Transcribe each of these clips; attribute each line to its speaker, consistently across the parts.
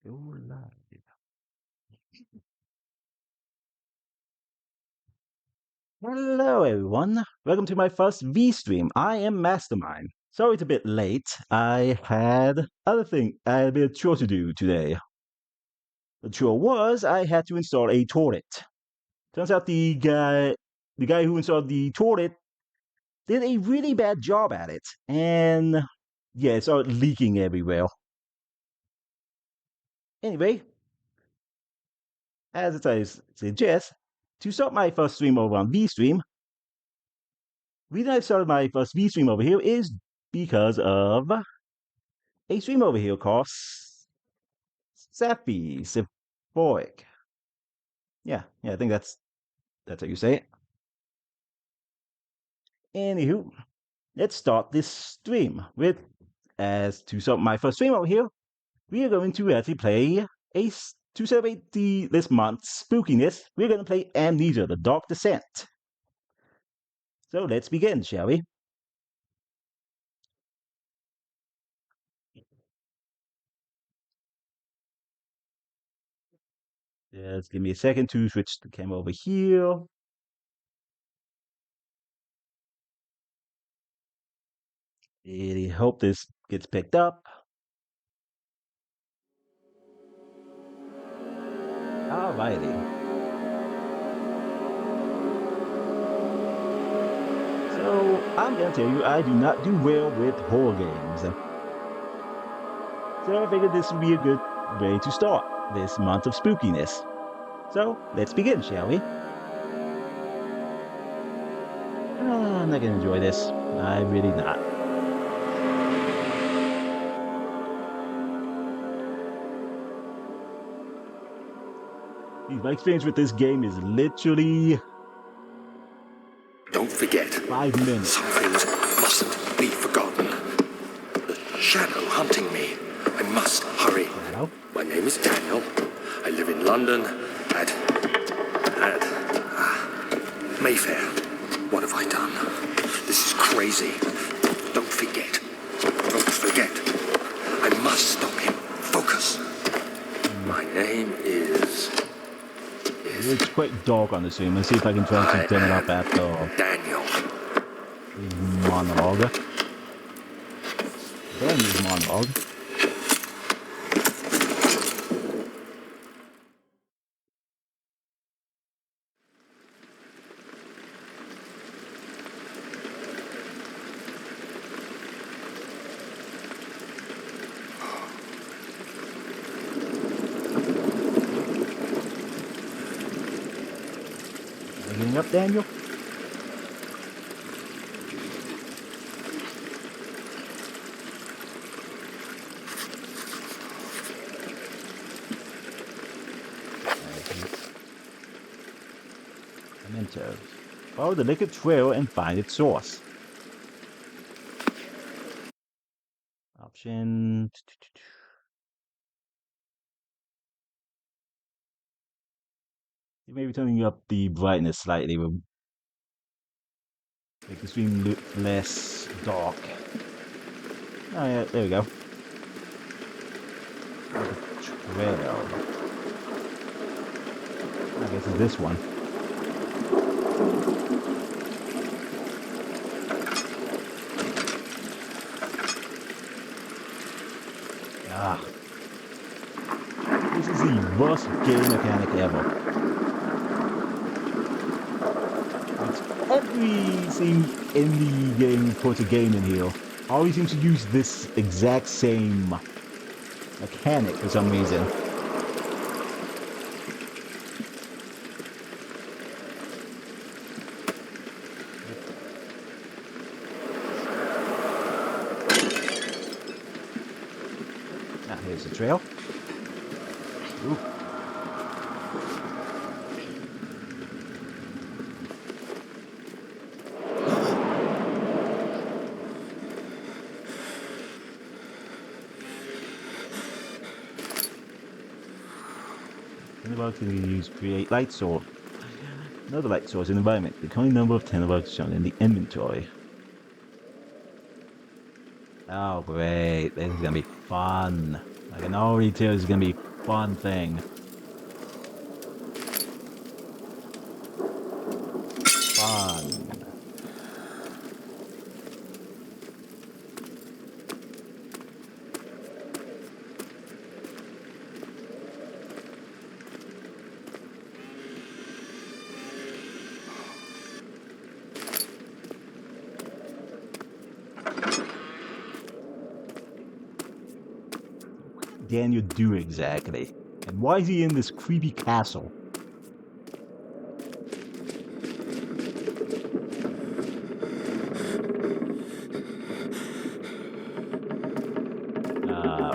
Speaker 1: Go live. Hello, everyone. Welcome to my first Vstream. I am Mastermind. Sorry it's a bit late. I had a bit of chore to do today. The chore was I had to install a toilet. Turns out the guy who installed the toilet did a really bad job at it, and yeah, it started leaking everywhere. Anyway, as it suggests, to start my first stream over on Vstream, the reason I started my first Vstream over here is because of a stream over here called Sephoic. Yeah, I think that's how you say it. Anywho, let's start this stream with, as to start my first stream over here, we are going to actually play to celebrate this month's spookiness. We're going to play Amnesia: The Dark Descent. So let's begin, shall we? Just give me a second to switch the camera over here. Really hope this gets picked up. Alrighty. So, I'm gonna tell you, I do not do well with horror games. So I figured this would be a good way to start this month of spookiness. So, let's begin, shall we? I'm not gonna enjoy this. I'm really not. My experience with this game is literally...
Speaker 2: Don't forget,
Speaker 1: 5 minutes.
Speaker 2: Some things mustn't be forgotten. The shadow hunting me. I must hurry.
Speaker 1: Shadow?
Speaker 2: My name is Daniel. I live in London at Mayfair. What have I done? This is crazy. Don't forget. I must stop him. Focus. My name is...
Speaker 1: It's quite dark on the stream. Let's see if I can try to dim it up after
Speaker 2: Daniel.
Speaker 1: Monologue. Daniel's monologue. Getting up, Daniel? Mementos. Follow the liquid trail and find its source. Option. Maybe turning up the brightness slightly will make the stream look less dark. Oh yeah, there we go. Trail. I guess it's this one. This is the worst game mechanic ever. Everything in the game puts a game in here always seems to use this exact same mechanic for some reason. Ah, here's the trail. Ooh. Tinderbugs can be used to create light source. Another light source in the environment. The current number of tinderbugs shown in the inventory. Oh great, this is gonna be fun. I can already tell this is gonna be fun thing. Fun. What did Daniel do exactly? And why is he in this creepy castle?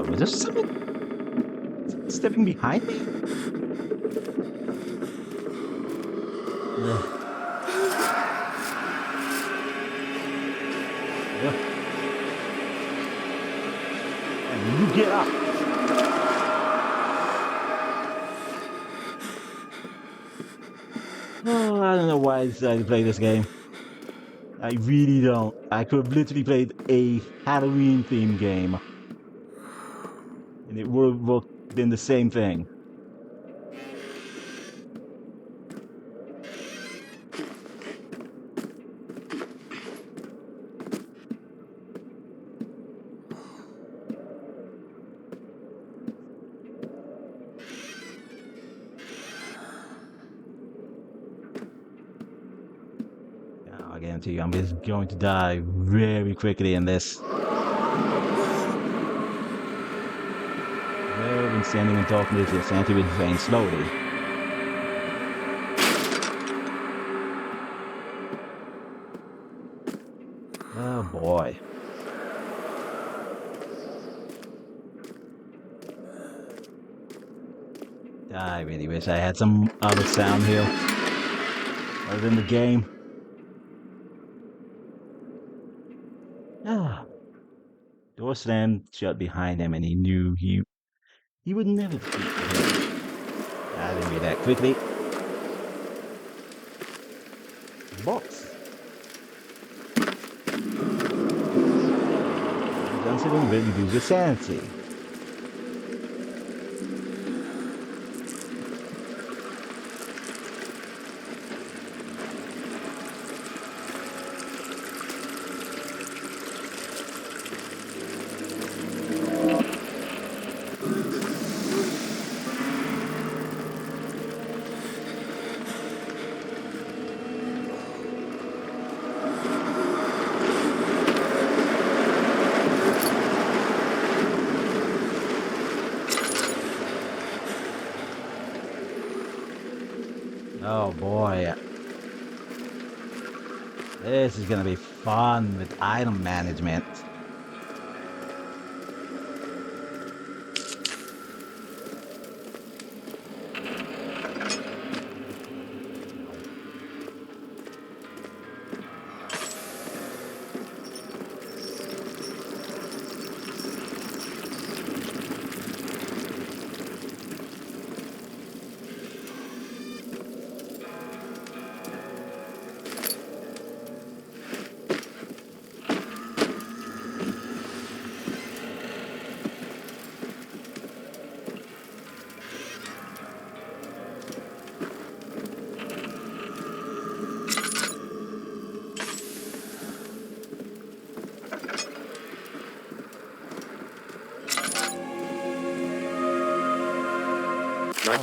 Speaker 1: Was there something stepping behind me? Ugh. Ugh. And you get up. Oh, I don't know why I decided to play this game. I really don't. I could have literally played a Halloween themed game. And it would have been the same thing. I guarantee you, I'm just going to die very quickly in this. Rather than standing and talking to this anti-wind train slowly. Oh boy. I really wish I had some other sound here. Other than the game. Ah. Door slammed shut behind him and he knew he would never defeat him. I didn't read that quickly. Box. Considering will reduce your sanity. Oh boy. This is gonna be fun with item management.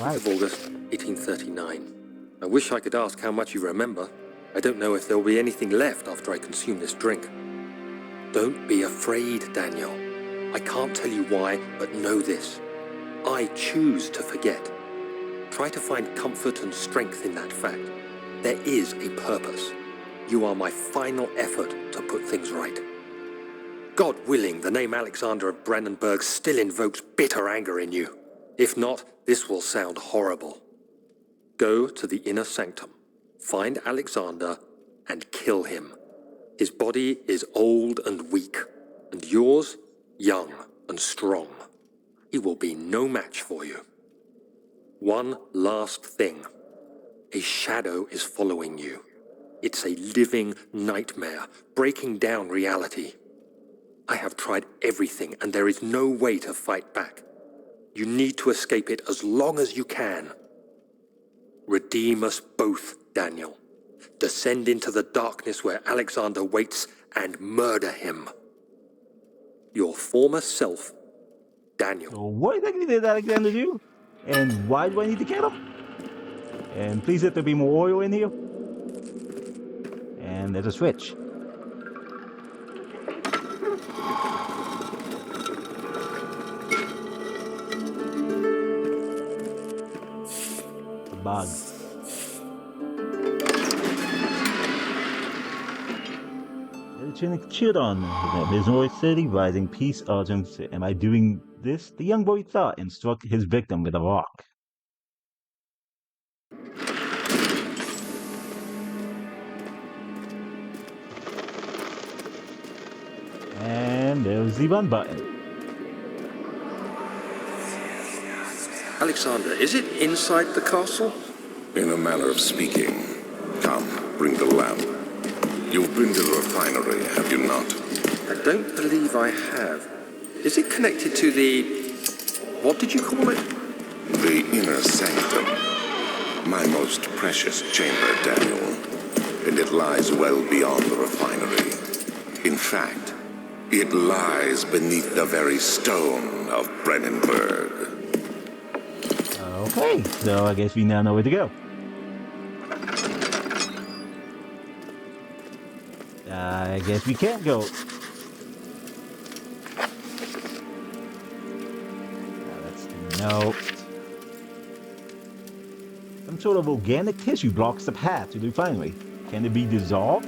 Speaker 2: Of August, 1839. I wish I could ask how much you remember. I don't know if there'll be anything left after I consume this drink. Don't be afraid, Daniel. I can't tell you why, but know this. I choose to forget. Try to find comfort and strength in that fact. There is a purpose. You are my final effort to put things right. God willing, the name Alexander of Brandenburg still invokes bitter anger in you. If not, this will sound horrible. Go to the inner sanctum, find Alexander, and kill him. His body is old and weak, and yours, young and strong. He will be no match for you. One last thing. A shadow is following you. It's a living nightmare, breaking down reality. I have tried everything, and there is no way to fight back. You need to escape it as long as you can. Redeem us both, Daniel. Descend into the darkness where Alexander waits and murder him. Your former self, Daniel.
Speaker 1: So what exactly did Alexander do? And why do I need to kill him? And please let there be more oil in here. And there's a switch. Bugs. Children, Missouri City, rising peace urgency. Am I doing this? The young boy thought and struck his victim with a rock. And there's the run button.
Speaker 2: Alexander, is it inside the castle?
Speaker 3: In a manner of speaking. Come, bring the lamp. You've been to the refinery, have you not?
Speaker 2: I don't believe I have. Is it connected to the... what did you call it?
Speaker 3: The inner sanctum. My most precious chamber, Daniel. And it lies well beyond the refinery. In fact, it lies beneath the very stone of Brennenburg.
Speaker 1: Okay, so I guess we now know where to go. I guess we can't go. That's no. Some sort of organic tissue blocks the path to the refinery. Can it be dissolved?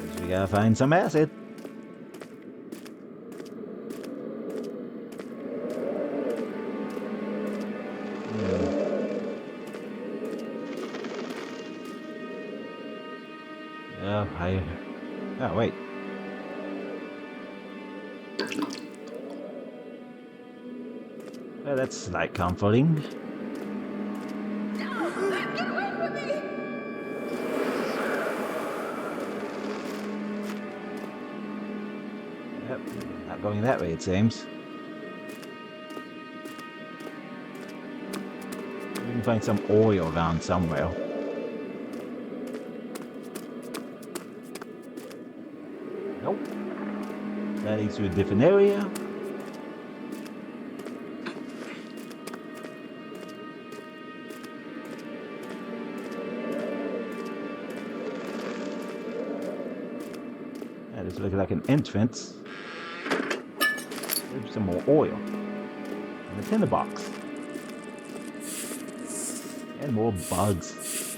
Speaker 1: Guess we gotta find some acid. Oh, wait. Well, that's like comforting.
Speaker 4: Get away from me!
Speaker 1: Yep, not going that way, it seems. We can find some oil around somewhere. Nope. That leads to a different area. That is looking like an entrance. There's some more oil. And a tinderbox. And more bugs.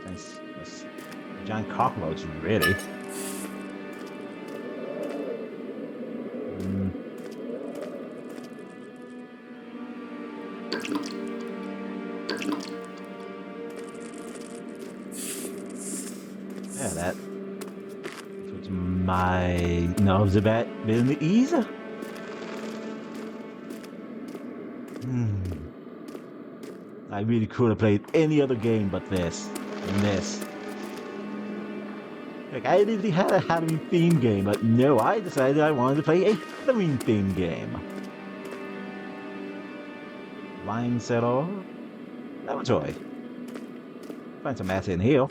Speaker 1: That's a giant cockroach, really. Yeah, that puts my nerves a bit in the ease. I really could have played any other game but this. And this. Like, I literally had a Halloween theme game, but no, I decided I wanted to play a Halloween theme game. Line settle. Laboratory. Find some acid in here.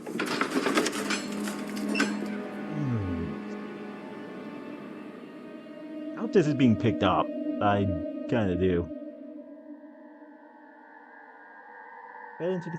Speaker 1: I hope this is being picked up. I kinda do. Right into the...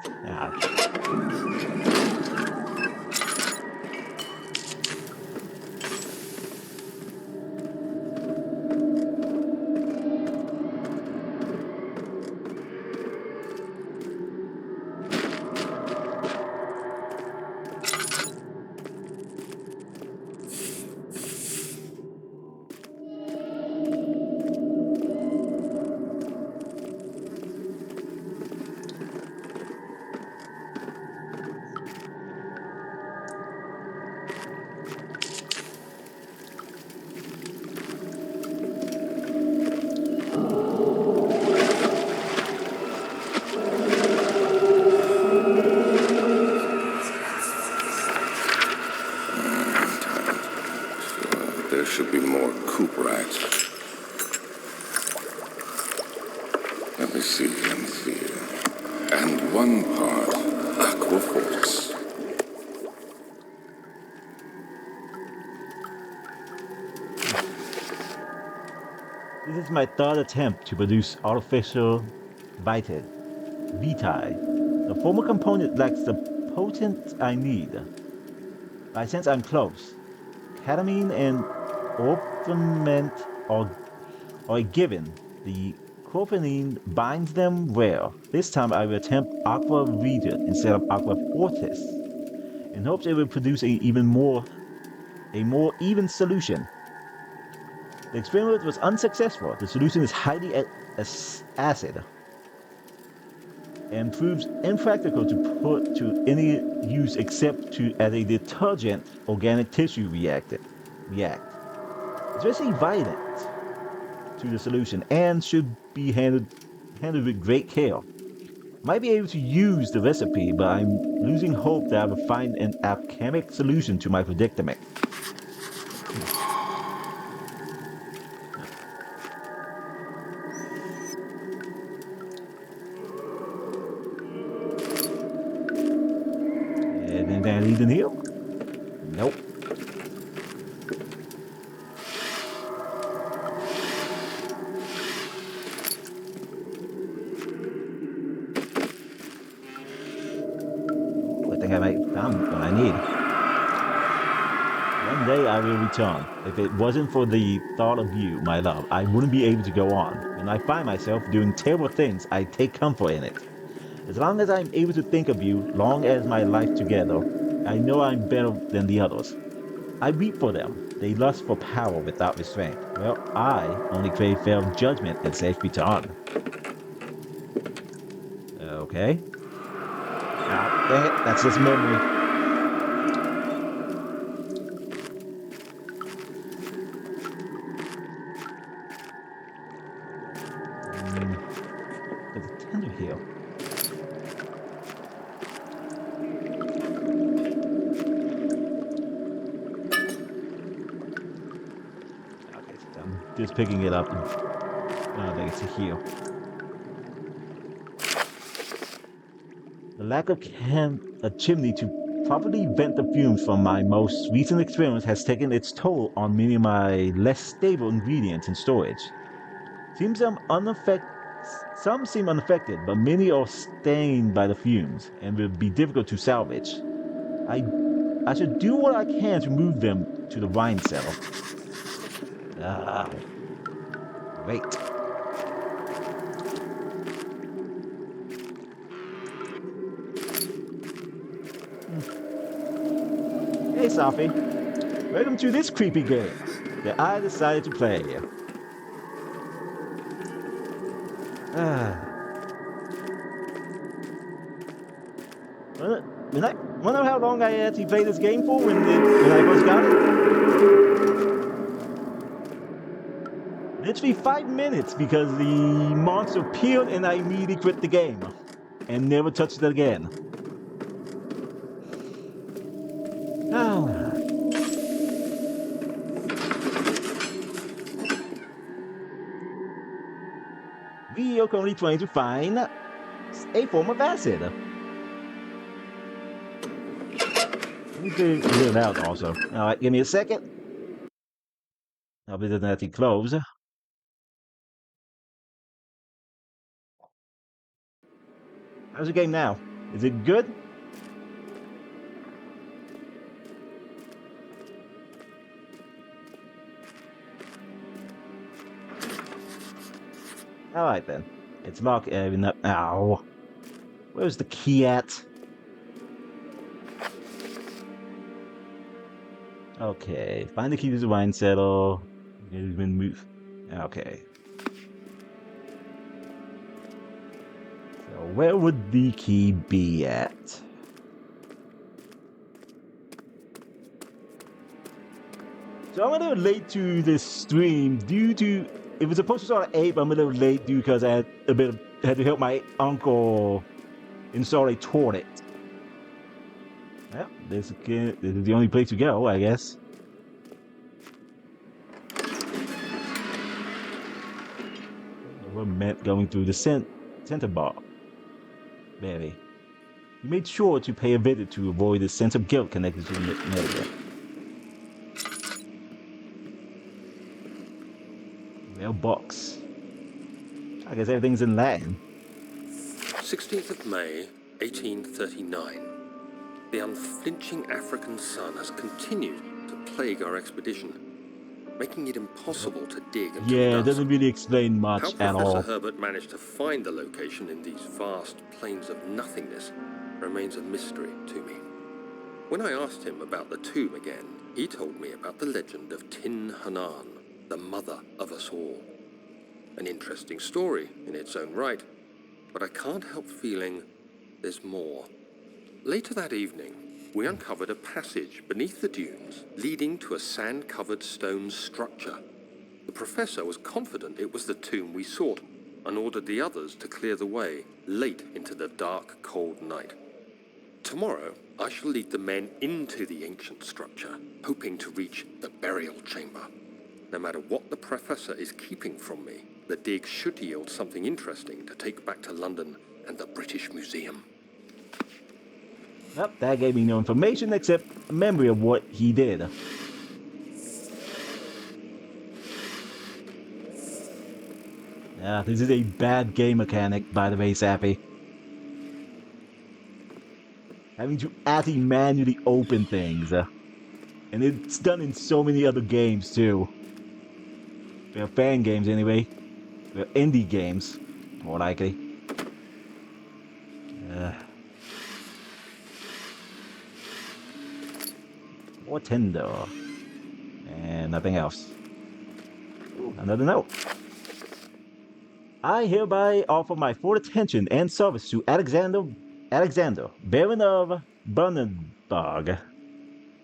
Speaker 3: Let me see. And 1 part Aquaforce.
Speaker 1: This is my third attempt to produce artificial vitae. The former component lacks the potent I need. I sense I'm close. Ketamine and orpiment are given. The corpinine binds them well. This time I will attempt aqua regent instead of aqua fortis, in hopes it will produce a more even solution. The experiment was unsuccessful. The solution is highly acid and proves impractical to put to any use except as a detergent organic tissue react. It's very violent to the solution and should be handled with great care. Might be able to use the recipe, but I'm losing hope that I will find an alchemic solution to my predicament. Anything I need in here? Nope. I think I might found what I need. One day I will return. If it wasn't for the thought of you, my love, I wouldn't be able to go on. When I find myself doing terrible things, I take comfort in it. As long as I'm able to think of you, long as my life together, I know I'm better than the others. I weep for them. They lust for power without restraint. Well, I only crave fair judgment and safe return. Okay. Ah, dang it, that's just memory. There's a tender here. Okay, so I'm just picking it up and I think it's here. The lack of a chimney to properly vent the fumes from my most recent experiments has taken its toll on many of my less stable ingredients in storage. Some seem unaffected, but many are stained by the fumes and will be difficult to salvage. I should do what I can to move them to the wine cellar. Wait. Hey, Sophie. Welcome to this creepy game that I decided to play. Wonder how long I actually played this game for when I first got it? Literally 5 minutes because the monster appeared and I immediately quit the game and never touched it again. We are currently trying to find a form of acid. Let me figure it out also. Alright, give me a second. I'll be the natty close. How's the game now? Is it good? Alright then. It's locked. Ow. Where's the key at? Okay. Find the key to the wine cellar. It's been moved. Okay. So where would the key be at? So I'm a little late to this stream due to it was supposed to start at 8, but I'm a little late because I had to help my uncle install a toilet. Well, this is the only place to go, I guess. were meant going through the center bar. Barry. You made sure to pay a visit to avoid the sense of guilt connected to Amnesia. Mailbox. I guess everything's in Latin.
Speaker 2: 16th of May, 1839. The unflinching African sun has continued to plague our expedition, making it impossible to dig until
Speaker 1: Yeah, it
Speaker 2: dusk.
Speaker 1: doesn't really explain much
Speaker 2: How
Speaker 1: at all.
Speaker 2: Professor Herbert managed to find the location in these vast plains of nothingness remains a mystery to me. When I asked him about the tomb again, he told me about the legend of Tin Hanan, the mother of us all. An interesting story in its own right, but I can't help feeling there's more. Later that evening, we uncovered a passage beneath the dunes leading to a sand-covered stone structure. The professor was confident it was the tomb we sought and ordered the others to clear the way late into the dark, cold night. Tomorrow, I shall lead the men into the ancient structure, hoping to reach the burial chamber. No matter what the professor is keeping from me, the dig should yield something interesting to take back to London and the British Museum.
Speaker 1: Yep, that gave me no information except a memory of what he did. Yeah, this is a bad game mechanic, by the way, Sappy. Having to actually manually open things. And it's done in so many other games, too. Well, fan games, anyway. Well, indie games, more likely. More Tinder. And nothing else. Ooh, another note. I hereby offer my full attention and service to Alexander, Baron of Brandenburg.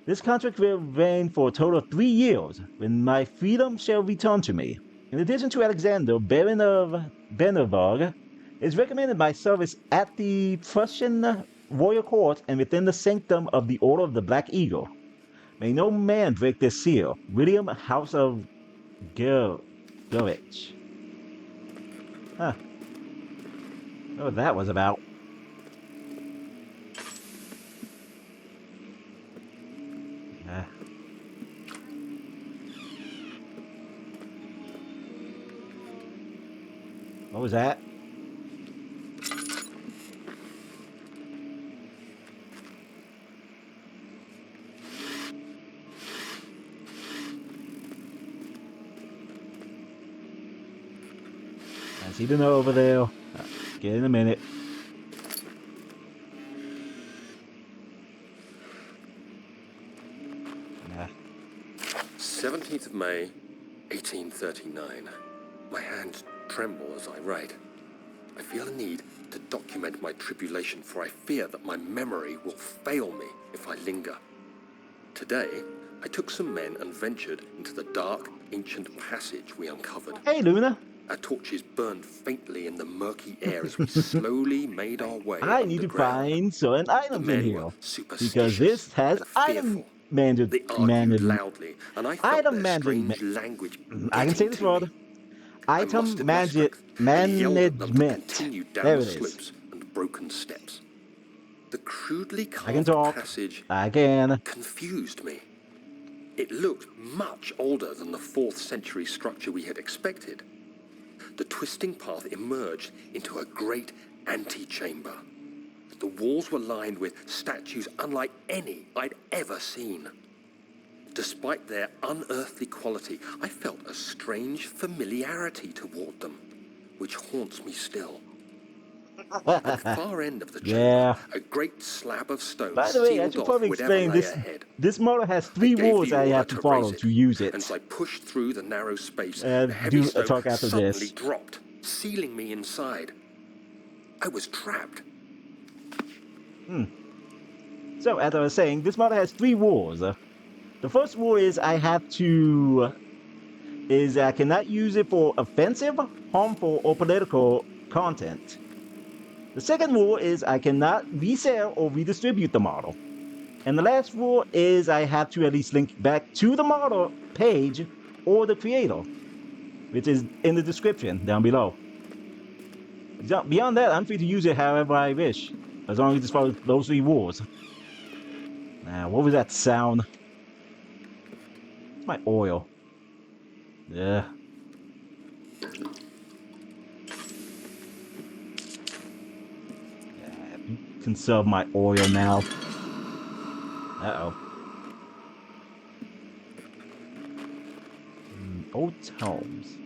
Speaker 1: This contract will reign for a total of 3 years, when my freedom shall return to me. In addition to Alexander, Baron of Brandenburg, is recommended my service at the Prussian royal court and within the sanctum of the Order of the Black Eagle. May no man break this seal. William, House of Gurwitch. Huh. Know what that was about. What was that? I see the note over there. Get in a minute. Nah.
Speaker 2: 17th of May, 1839. My hands tremble as I write. I feel a need to document my tribulation, for I fear that my memory will fail me if I linger. Today, I took some men and ventured into the dark, ancient passage we uncovered.
Speaker 1: Hey, Luna.
Speaker 2: Our torches burned faintly in the murky air as we slowly made our way
Speaker 1: I need to
Speaker 2: underground.
Speaker 1: find certain items in here. Because this has
Speaker 2: and
Speaker 1: item
Speaker 2: fearful.
Speaker 1: managed.
Speaker 2: They argued loudly, and I felt
Speaker 1: Item
Speaker 2: their
Speaker 1: management.
Speaker 2: strange language.
Speaker 1: I can say
Speaker 2: getting
Speaker 1: this
Speaker 2: to
Speaker 1: word.
Speaker 2: me. I
Speaker 1: Item
Speaker 2: mustered my strength and yelled at them to
Speaker 1: management.
Speaker 2: continue down
Speaker 1: There
Speaker 2: the
Speaker 1: it is.
Speaker 2: slopes and broken steps. The crudely
Speaker 1: I can
Speaker 2: carved
Speaker 1: talk.
Speaker 2: passage
Speaker 1: I can.
Speaker 2: confused me. It looked much older than the 4th century structure we had expected. The twisting path emerged into a great antechamber. The walls were lined with statues unlike any I'd ever seen. Despite their unearthly quality, I felt a strange familiarity toward them, which haunts me still. At the far end of the chamber,
Speaker 1: Yeah.
Speaker 2: a great slab of stone
Speaker 1: By the way, I
Speaker 2: sealed
Speaker 1: should
Speaker 2: off
Speaker 1: probably
Speaker 2: whatever
Speaker 1: explain
Speaker 2: lay
Speaker 1: this.
Speaker 2: ahead.
Speaker 1: This model has
Speaker 2: I
Speaker 1: 3
Speaker 2: gave
Speaker 1: rules
Speaker 2: the
Speaker 1: I
Speaker 2: order
Speaker 1: have to follow
Speaker 2: raise it,
Speaker 1: to use it.
Speaker 2: and as I pushed through the narrow space, the heavy
Speaker 1: Do
Speaker 2: stone
Speaker 1: talk after
Speaker 2: suddenly
Speaker 1: this.
Speaker 2: dropped, sealing me inside. I was trapped.
Speaker 1: So, as I was saying, this model has 3 rules. The first rule is I cannot use it for offensive, harmful, or political content. The second rule is I cannot resell or redistribute the model. And the last rule is I have to at least link back to the model page or the creator, which is in the description down below. Beyond that, I'm free to use it however I wish, as long as it's follows those 3 rules. Now, what was that sound? It's my oil. Yeah. Conserve my oil now. Uh-oh. Old homes.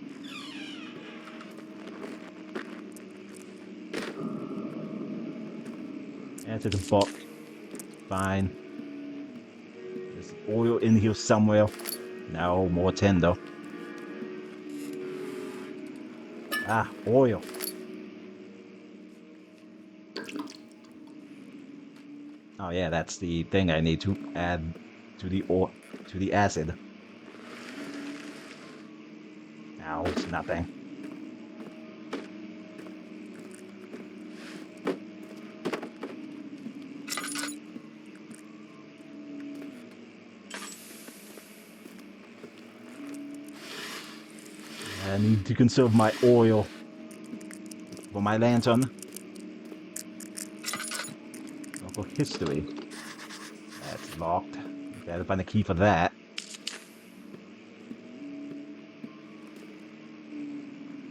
Speaker 1: Yeah, I took a box. Fine. There's oil in here somewhere. No, more tin though. Ah, oil. Oh yeah, that's the thing I need to add to the acid. No, it's nothing. I need to conserve my oil for my lantern. For history. That's locked. Gotta find a key for that.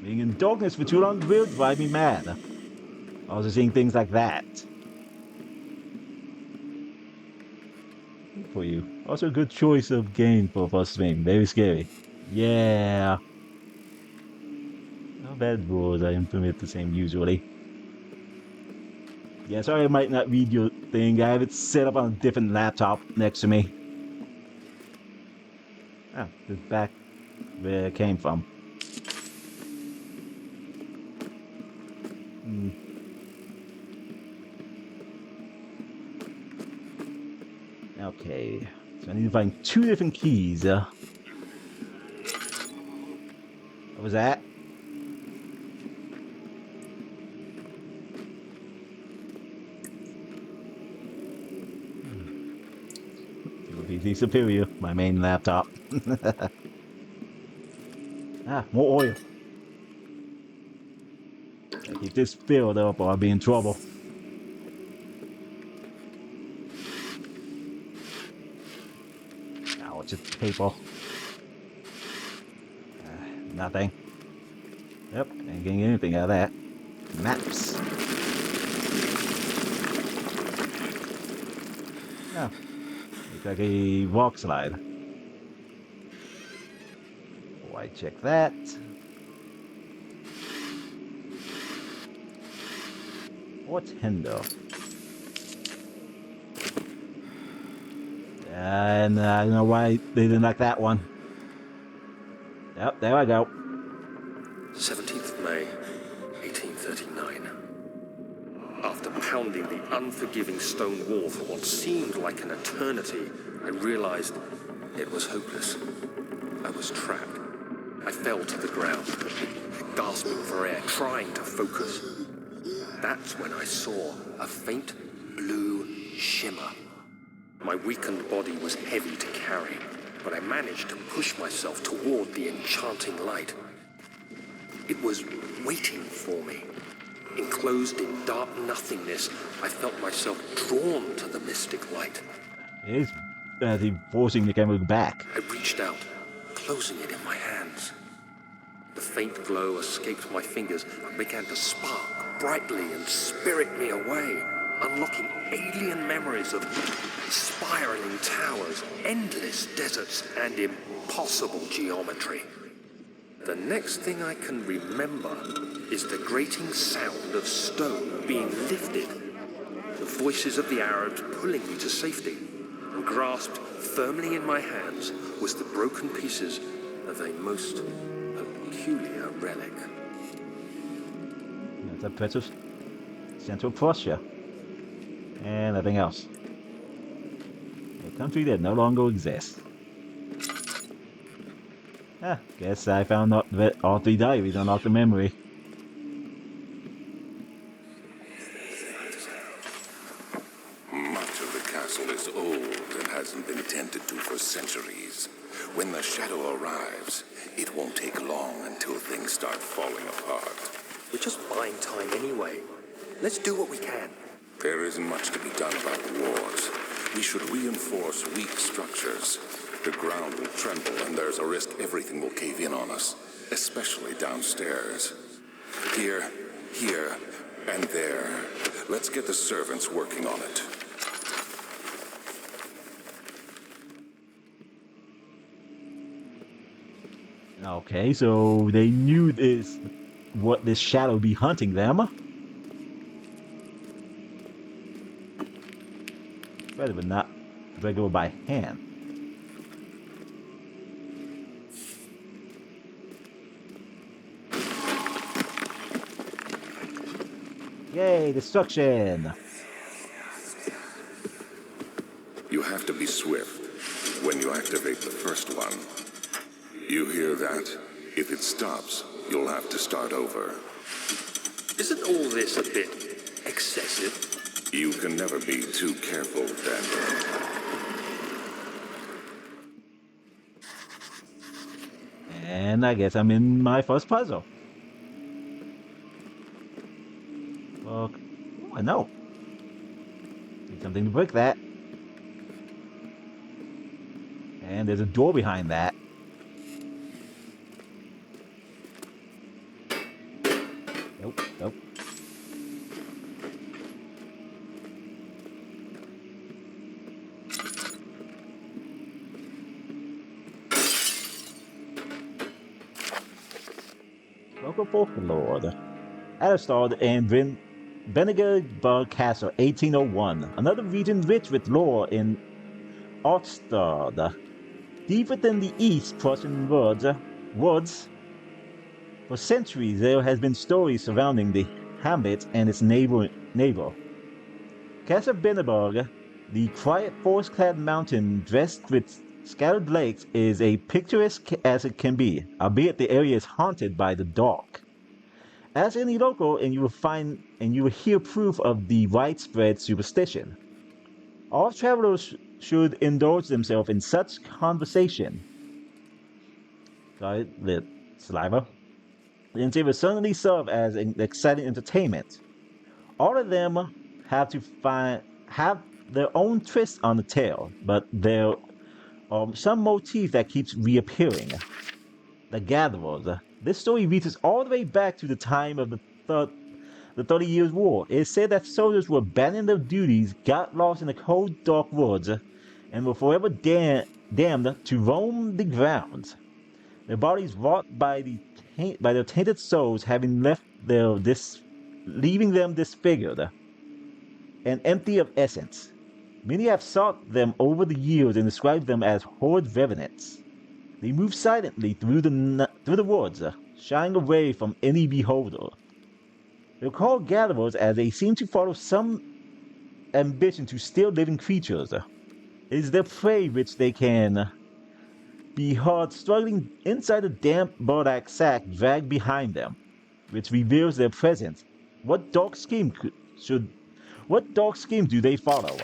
Speaker 1: Being in darkness for too long will drive me mad. Also seeing things like that. Good for you. Also a good choice of game for first stream. Very scary. Yeah. No bad rules. I implement the same usually. Yeah, sorry I might not read your thing. I have it set up on a different laptop next to me. Ah, it's back where it came from. Okay, so I need to find 2 different keys. What was that? PC Superior, my main laptop. Ah, more oil. Gotta keep this filled up or I'll be in trouble. Now it's just paper. Nothing. Yep, ain't getting anything out of that. Maps. Oh, looks like a rock slide. Why check that? What's Hendo? And I don't know why they didn't like that one. Yep, there I go.
Speaker 2: 17th of May, 1839. After pounding the unforgiving stone wall for what seemed like an eternity, I realized it was hopeless. I was trapped. I fell to the ground, gasping for air, trying to focus. That's when I saw a faint blue shimmer. My weakened body was heavy to carry, but I managed to push myself toward the enchanting light. It was waiting for me. Enclosed in dark nothingness, I felt myself drawn to the mystic light.
Speaker 1: It is forcing the camera back.
Speaker 2: I reached out, closing it in my hands. The faint glow escaped my fingers and began to spark brightly and spirit me away, unlocking alien memories of spiraling towers, endless deserts, and impossible geometry. The next thing I can remember is the grating sound of stone being lifted, the voices of the Arabs pulling me to safety, and grasped firmly in my hands was the broken pieces of a most peculiar relic.
Speaker 1: That's a bit of Central Prussia. And nothing else. A country that no longer exists. Ah, guess I found out that all 3 diaries unlocked the memory.
Speaker 3: Much of the castle is old and hasn't been tended to for centuries. When the shadow arrives, it won't take long until things start falling apart.
Speaker 2: We're just buying time anyway. Let's do what we can.
Speaker 3: There isn't much to be done about the wars. We should reinforce weak structures. The ground will tremble and there's a risk everything will cave in on us, especially downstairs. Here, and there. Let's get the servants working on it.
Speaker 1: Okay, so they knew what this shadow be hunting them. Better but not go by hand. Yay, destruction!
Speaker 3: You have to be swift when you activate the first one. You hear that? If it stops, you'll have to start over.
Speaker 2: Isn't all this a bit excessive?
Speaker 3: You can never be too careful, Daniel.
Speaker 1: And I guess I'm in my first puzzle. Well, I know. Need something to break that. And there's a door behind that. Nope, nope. Local folklore. Aristod and Benegard Castle, 1801. Another region rich with lore in Ostad. Deep within the East Prussian woods, for centuries there has been stories surrounding the hamlet and its neighbor. Castle Benneberg, the quiet forest-clad mountain dressed with scattered lakes, is as picturesque as it can be, albeit the area is haunted by the dark. As any local, and you will hear proof of the widespread superstition. All travelers should indulge themselves in such conversation. Sorry, the saliva. And it will certainly serve as an exciting entertainment. All of them have their own twist on the tale, but there are some motif that keeps reappearing. The Gatherers. This story reaches all the way back to the time of the 30 Years' War. It is said that soldiers who abandoned their duties, got lost in the cold, dark woods, and were forever damned to roam the grounds. Their bodies wrought by their tainted souls having leaving them disfigured and empty of essence. Many have sought them over the years and described them as horrid revenants. They move silently through the woods, shying away from any beholder. They're called gatherers as they seem to follow some ambition to steal living creatures. It is their prey which they can be heard struggling inside a damp burlap sack dragged behind them, which reveals their presence. What dark scheme do they follow?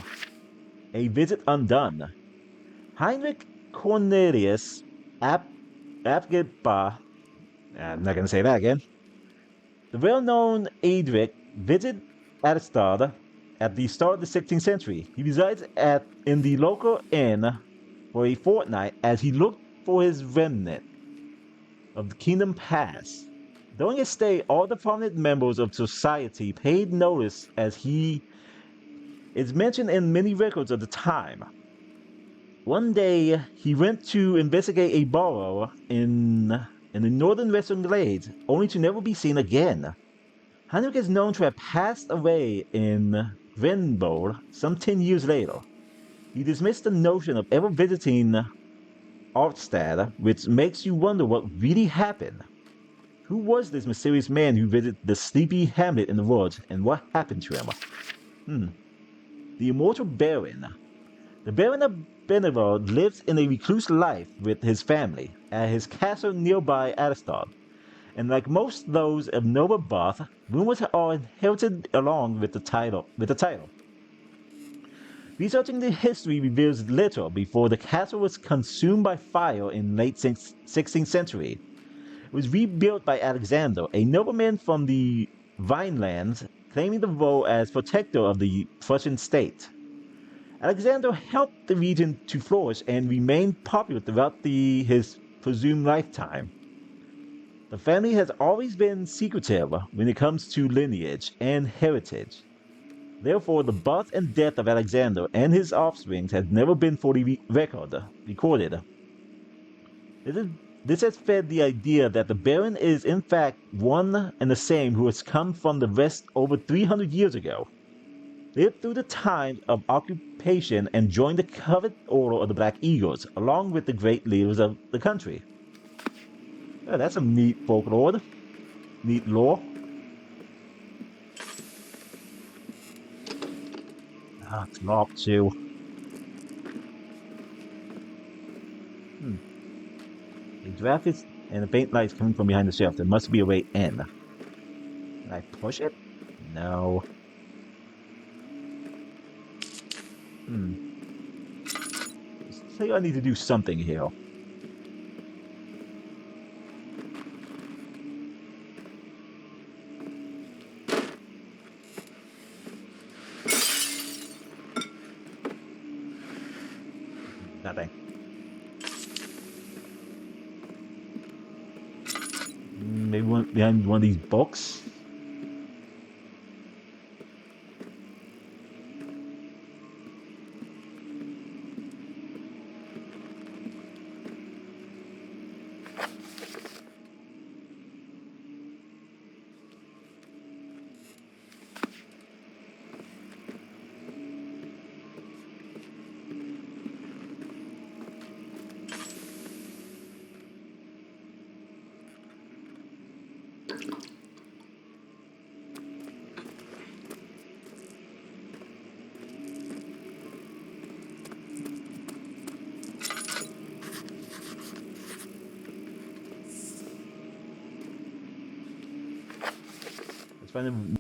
Speaker 1: A visit undone. Heinrich Cornelius Abgebar, I'm not going to say that again. The well-known Adric visited Aristod at the start of the 16th century. He resides in the local inn for a fortnight as he looked for his remnant of the kingdom past. During his stay, all the prominent members of society paid notice as he is mentioned in many records of the time. One day, he went to investigate a burrow in the northern western glades, only to never be seen again. Heinrich is known to have passed away in Grenbold some 10 years later. He dismissed the notion of ever visiting Artstad, which makes you wonder what really happened. Who was this mysterious man who visited the sleepy hamlet in the woods, and what happened to him? The Immortal Baron. The Baron of Benevard lives in a recluse life with his family at his castle nearby Aristod, and like most those of noble birth, rumors are inherited along with the title. Researching the history reveals little before the castle was consumed by fire in late 16th century. was rebuilt by Alexander, a nobleman from the Vinelands, claiming the role as protector of the Prussian state. Alexander helped the region to flourish and remain popular throughout his presumed lifetime. The family has always been secretive when it comes to lineage and heritage. Therefore, the birth and death of Alexander and his offspring has never been fully recorded. This has fed the idea that the Baron is in fact one and the same who has come from the West over 300 years ago, lived through the times of occupation, and joined the coveted order of the Black Eagles, along with the great leaders of the country. Yeah, that's some neat folklore, neat lore. Ah, it's locked too. A draft is and the faint lights coming from behind the shelf. There must be a way in. Can I push it? No. Say I need to do something here. Nothing. Maybe behind one of these books? Let's find them.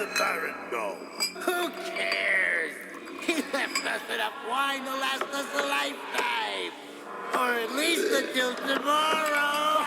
Speaker 3: the Baron go?
Speaker 5: Who cares? He left us enough wine to last us a lifetime. Or at least until tomorrow.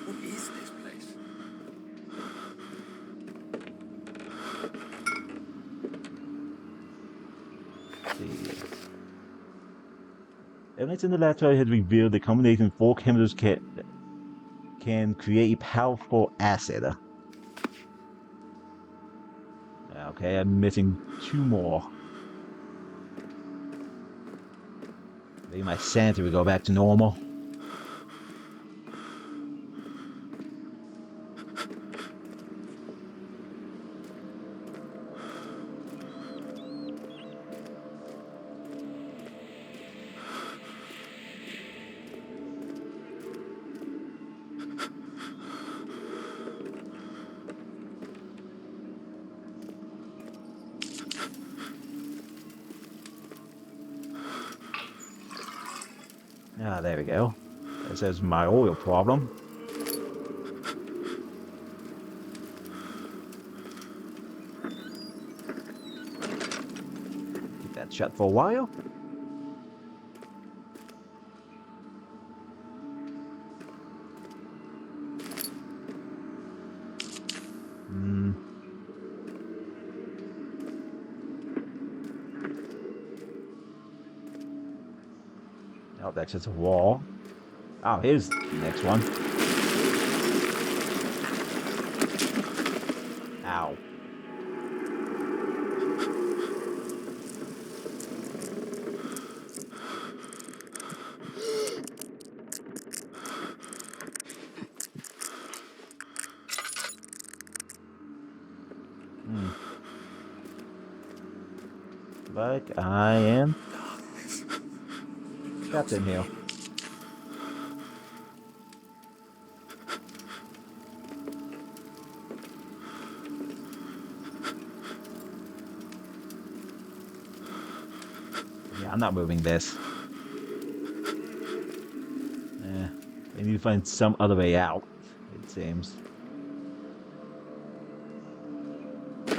Speaker 2: What is this place?
Speaker 1: See. Evidence in the laboratory has revealed the combination of four chemicals can create a powerful acid. Okay, I'm missing two more. Maybe my sanity will go back to normal. Ah, there we go. That says my oil problem. Keep that shut for a while. that's just a wall. Oh, here's the next one. Ow. Like I am trapped in here. Yeah, I'm not moving this. I need to find some other way out, it seems. I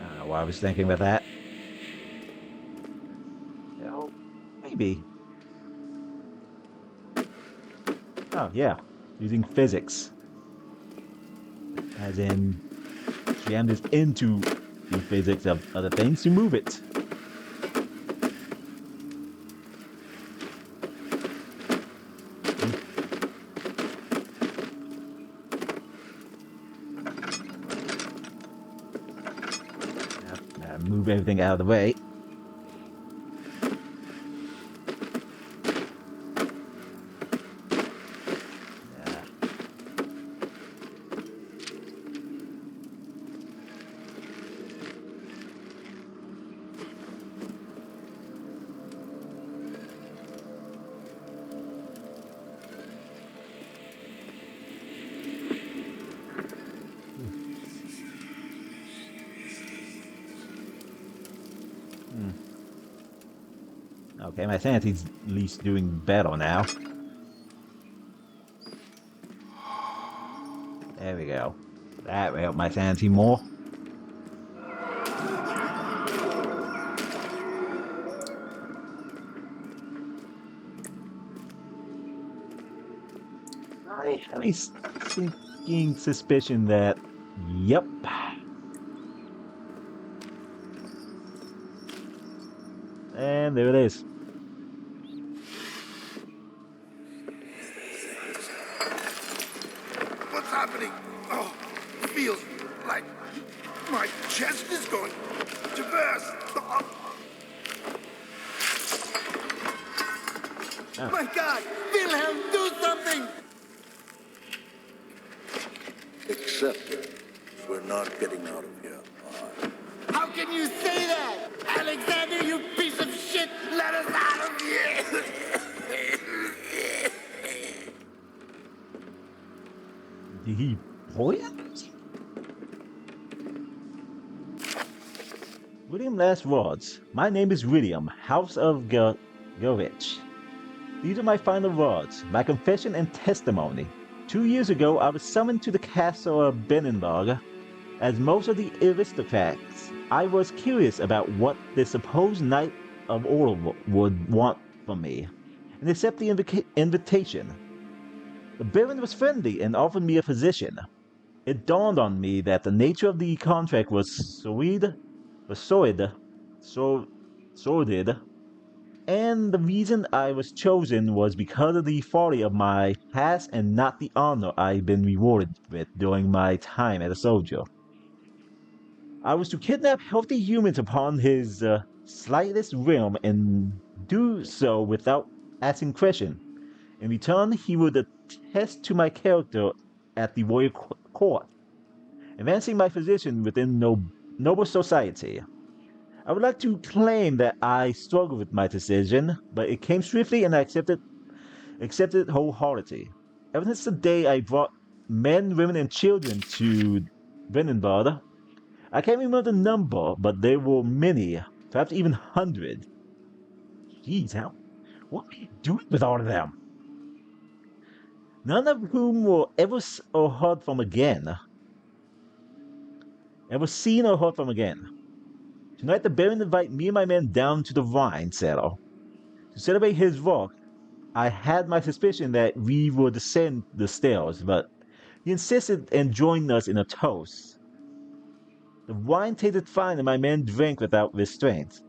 Speaker 1: don't know why I was thinking about that. Oh, maybe. Oh, yeah. Using physics. As in, jam this into the physics of other things to move it. Move everything out of the way. Okay, my sanity's at least doing better now. There we go. That will help my sanity more. I have a sinking suspicion that, yep. And there it is.
Speaker 3: What's happening? Oh, it feels like my chest is going to burst. Oh.
Speaker 5: My God! Wilhelm, do something!
Speaker 3: Except we're not getting out of here.
Speaker 5: How can you say that? Alexander, you piece of shit! Let us out of here!
Speaker 1: Did he poison? William last words. My name is William, House of Govich. These are my final words, my confession and testimony. 2 years ago, I was summoned to the castle of Benenberg. As most of the aristocrats, I was curious about what the supposed Knight of Order would want from me, and accept the invitation. The Baron was friendly and offered me a position. It dawned on me that the nature of the contract was sordid, and the reason I was chosen was because of the folly of my past and not the honor I'd been rewarded with during my time as a soldier. I was to kidnap healthy humans upon his slightest whim and do so without asking question. In return, he would attest to my character at the royal court, advancing my position within noble society. I would like to claim that I struggled with my decision, but it came swiftly and I accepted it wholeheartedly. Ever since the day I brought men, women, and children to Venenbad, I can't remember the number, but there were many, perhaps even hundreds. Jeez, what are you doing with all of them? None of whom were ever or heard from again. Ever seen or heard from again. Tonight the Baron invited me and my men down to the wine cellar. To celebrate his work, I had my suspicion that we would descend the stairs, but he insisted and joined us in a toast. The wine tasted fine and my men drank without restraint.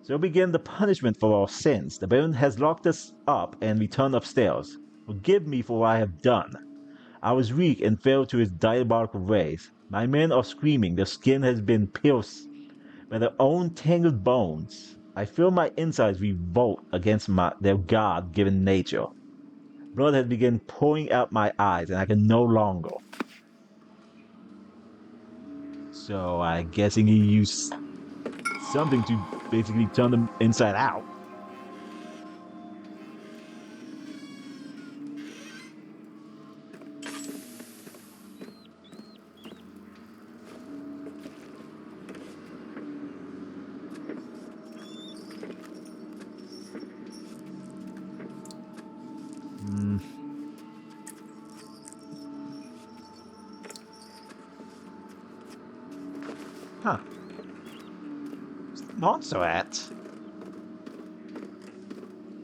Speaker 1: So begin the punishment for our sins. The baron has locked us up and returned upstairs. Forgive me for what I have done. I was weak and fell to his diabolical ways. My men are screaming. Their skin has been pierced by their own tangled bones. I feel my insides revolt against their God-given nature. Blood has begun pouring out my eyes, and I can no longer. So I guessing he used something to basically turn them inside out. Hmm. Huh. Where's the monster at?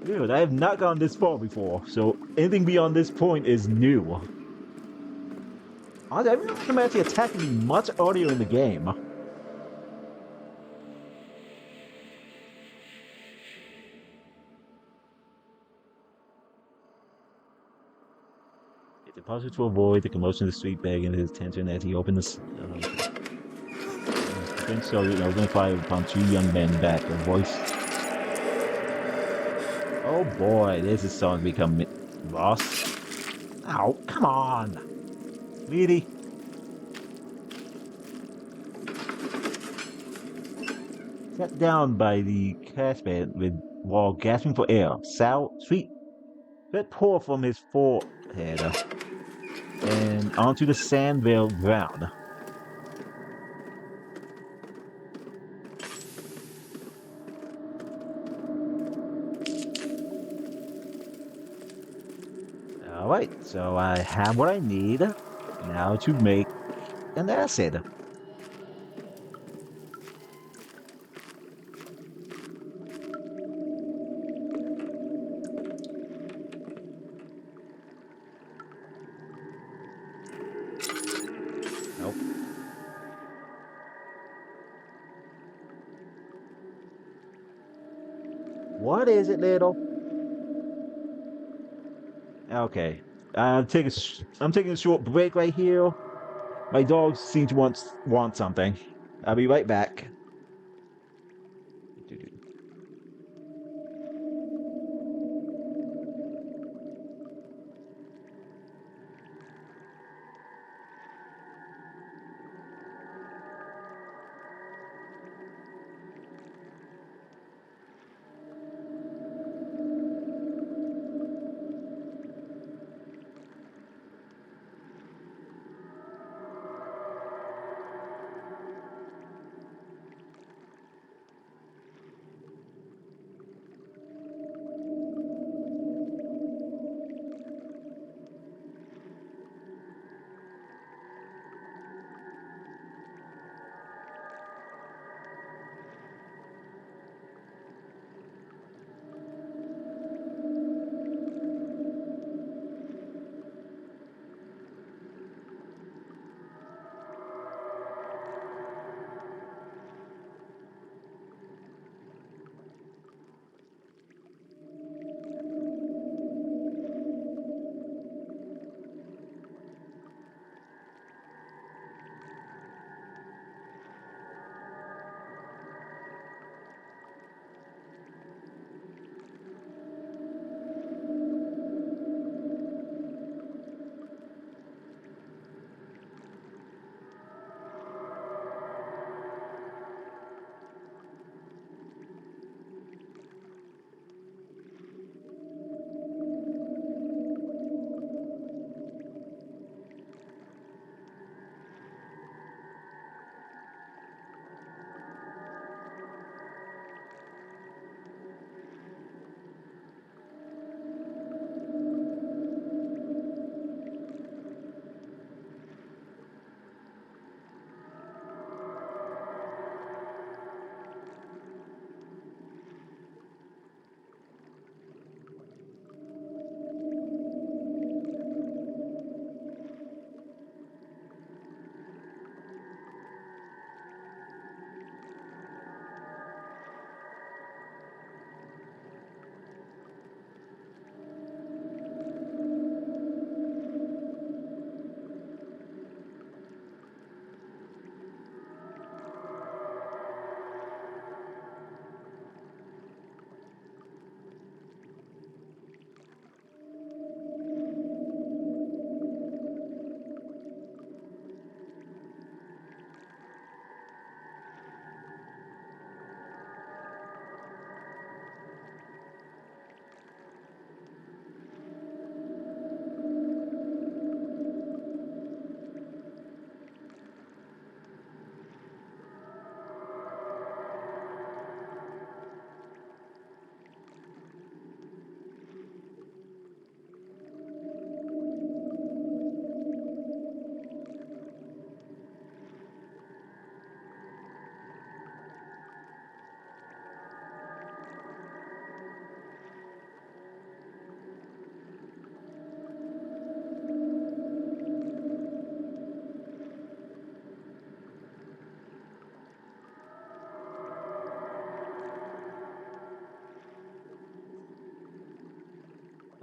Speaker 1: Dude, I have not gone this far before, so anything beyond this point is new. Honestly, I remember him actually attacking me much earlier in the game. It's impossible to avoid the commotion of the street begging his attention as he opened the. Okay. Defense soldiers opened fire upon two young men back. A voice. Oh boy, this is starting to become Ross. Oh, come on! Really? Sat down by the cashbed with while gasping for air. Sweet sweat poured from his forehead and onto the sand-veiled ground. Alright, so I have what I need now to make an acid. Nope. What is it, little? Okay. I'm taking a short break right here. My dogs seem to want something. I'll be right back.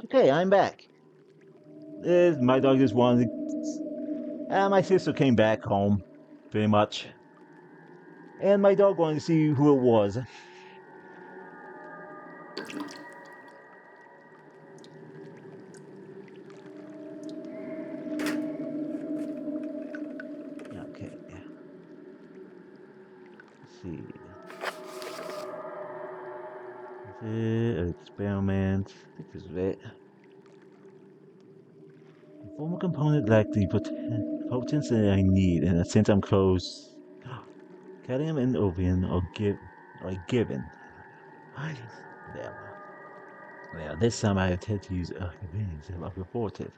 Speaker 1: Okay, I'm back. My dog just wanted. My sister came back home, pretty much, and my dog wanted to see who it was. Okay. Let's see. Experiment. I think this is it. Form a component like the potency I need, and since I'm close, cadmium and opium are given. There. Well, this time I intend to use convenience of reported.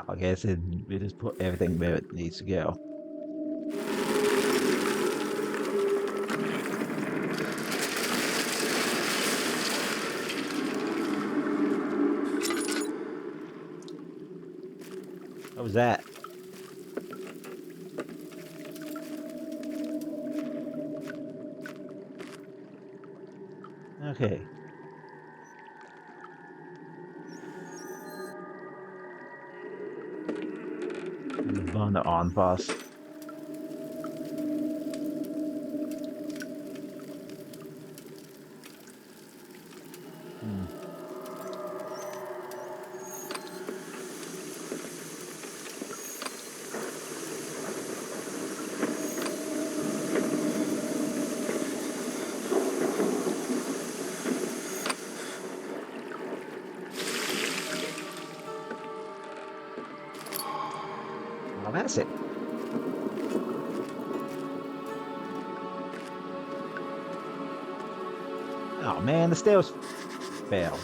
Speaker 1: I guess we just put everything where it needs to go. What was that? Okay. Burn the on first. Well, that's it. Oh man, the stairs failed.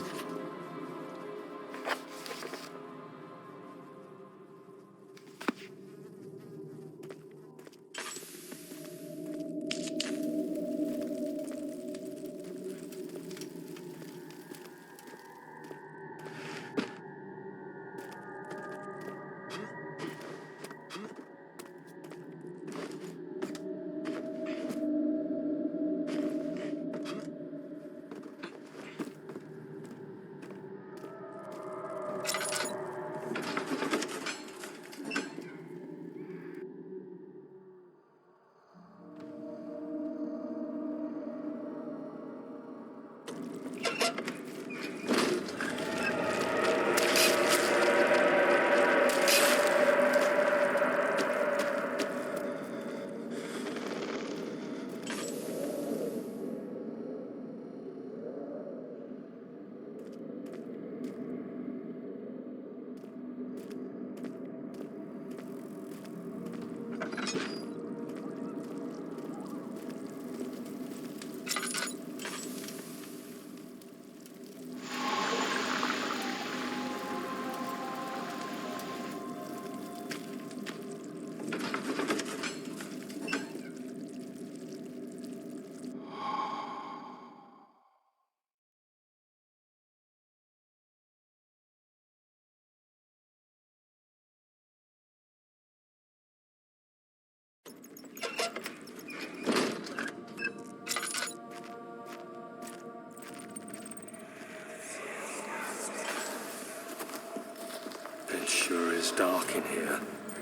Speaker 2: It sure is dark in here.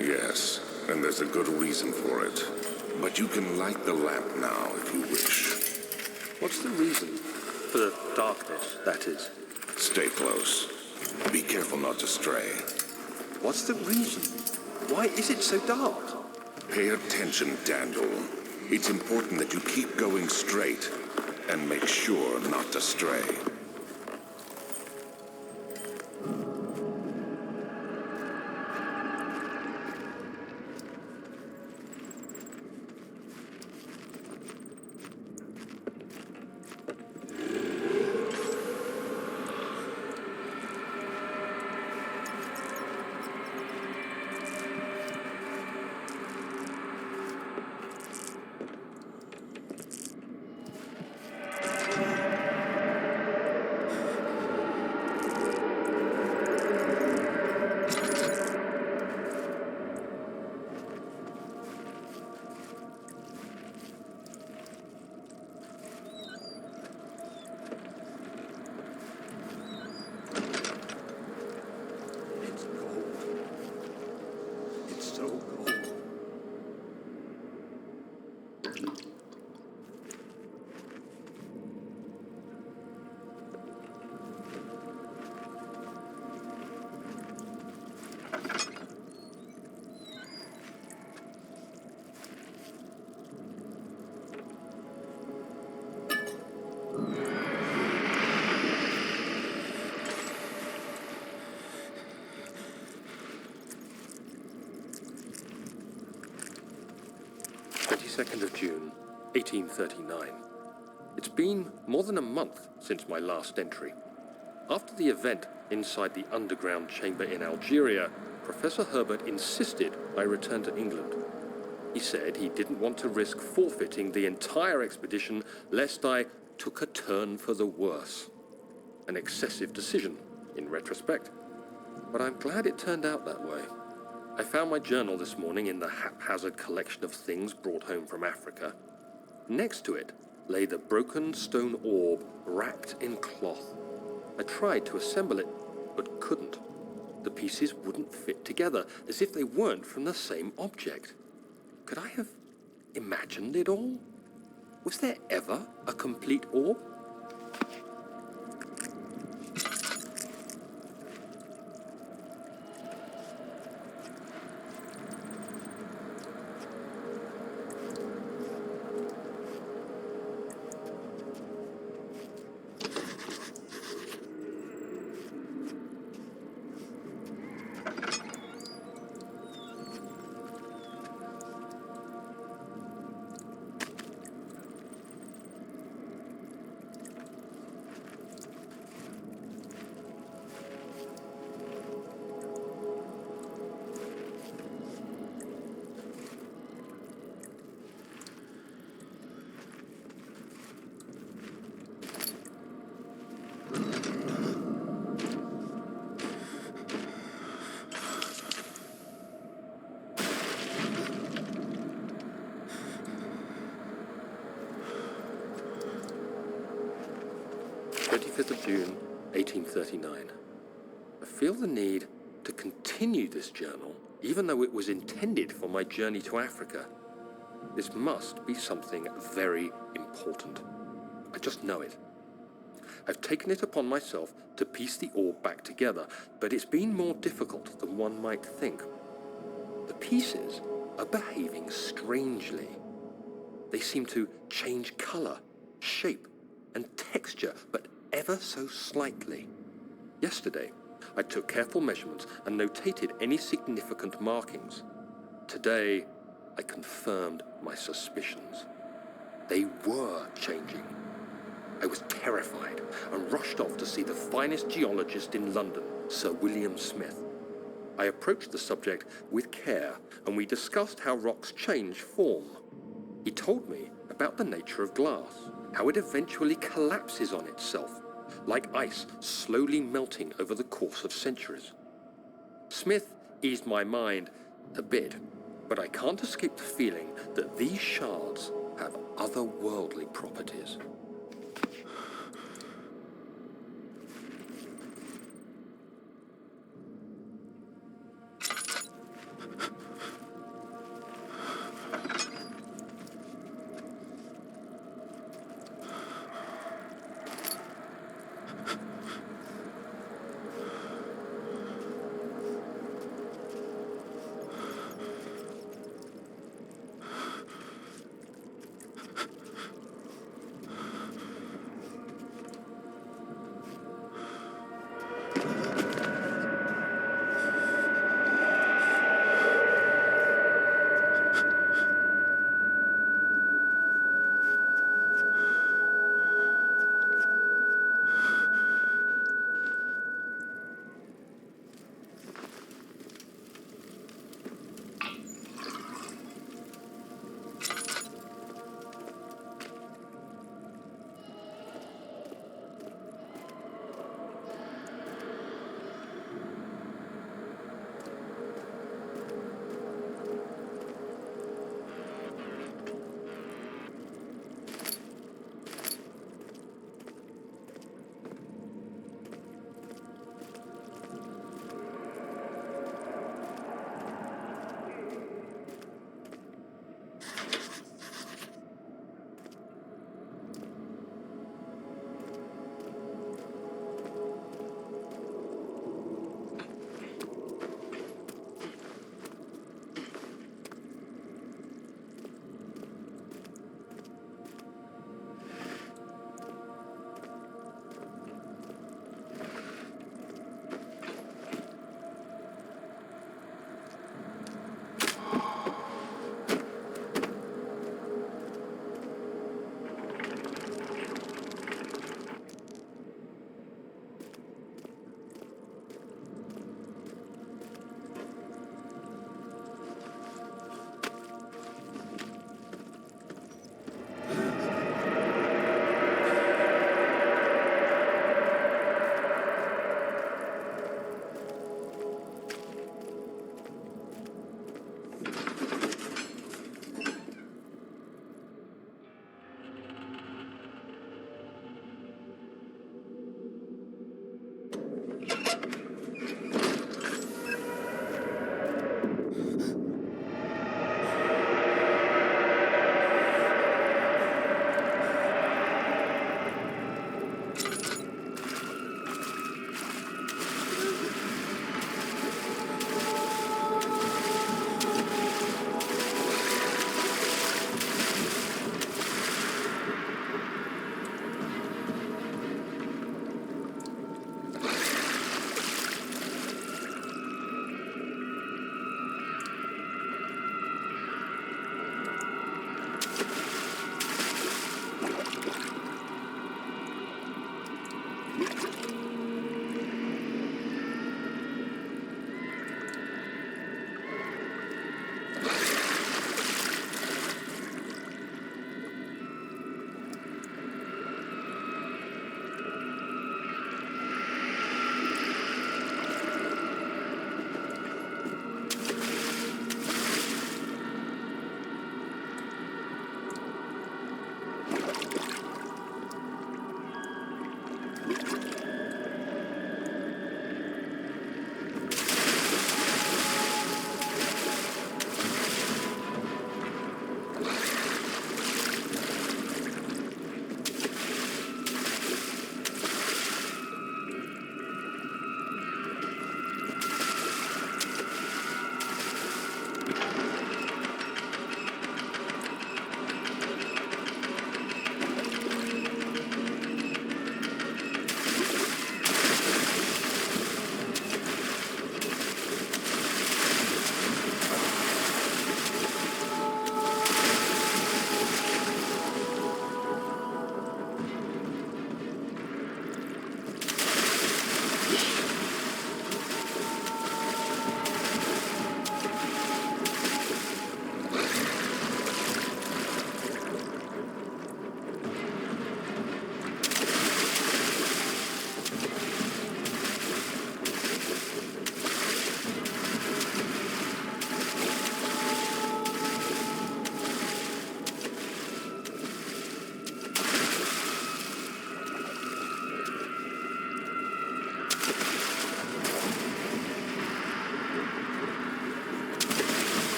Speaker 3: Yes, and there's a good reason for it. But you can light the lamp now if you wish.
Speaker 2: What's the reason? For the darkness, that is.
Speaker 3: Stay close. Be careful not to stray.
Speaker 2: What's the reason? Why is it so dark?
Speaker 3: Pay attention, Daniel. It's important that you keep going straight and make sure not to stray.
Speaker 2: June, 1839. It's been more than a month since my last entry. After the event inside the underground chamber in Algeria, Professor Herbert insisted I return to England. He said he didn't want to risk forfeiting the entire expedition lest I took a turn for the worse. An excessive decision, in retrospect. But I'm glad it turned out that way. I found my journal this morning in the haphazard collection of things brought home from Africa. Next to it lay the broken stone orb wrapped in cloth. I tried to assemble it, but couldn't. The pieces wouldn't fit together, as if they weren't from the same object. Could I have imagined it all? Was there ever a complete orb? June, 1839. I feel the need to continue this journal, even though it was intended for my journey to Africa. This must be something very important. I just know it. I've taken it upon myself to piece the orb back together, but it's been more difficult than one might think. The pieces are behaving strangely. They seem to change color, shape, and texture, but ever so slightly. Yesterday, I took careful measurements and notated any significant markings. Today, I confirmed my suspicions. They were changing. I was terrified and rushed off to see the finest geologist in London, Sir William Smith. I approached the subject with care, and we discussed how rocks change form. He told me about the nature of glass, how it eventually collapses on itself, like ice slowly melting over the course of centuries. Smith eased my mind a bit, but I can't escape the feeling that these shards have otherworldly properties.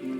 Speaker 2: You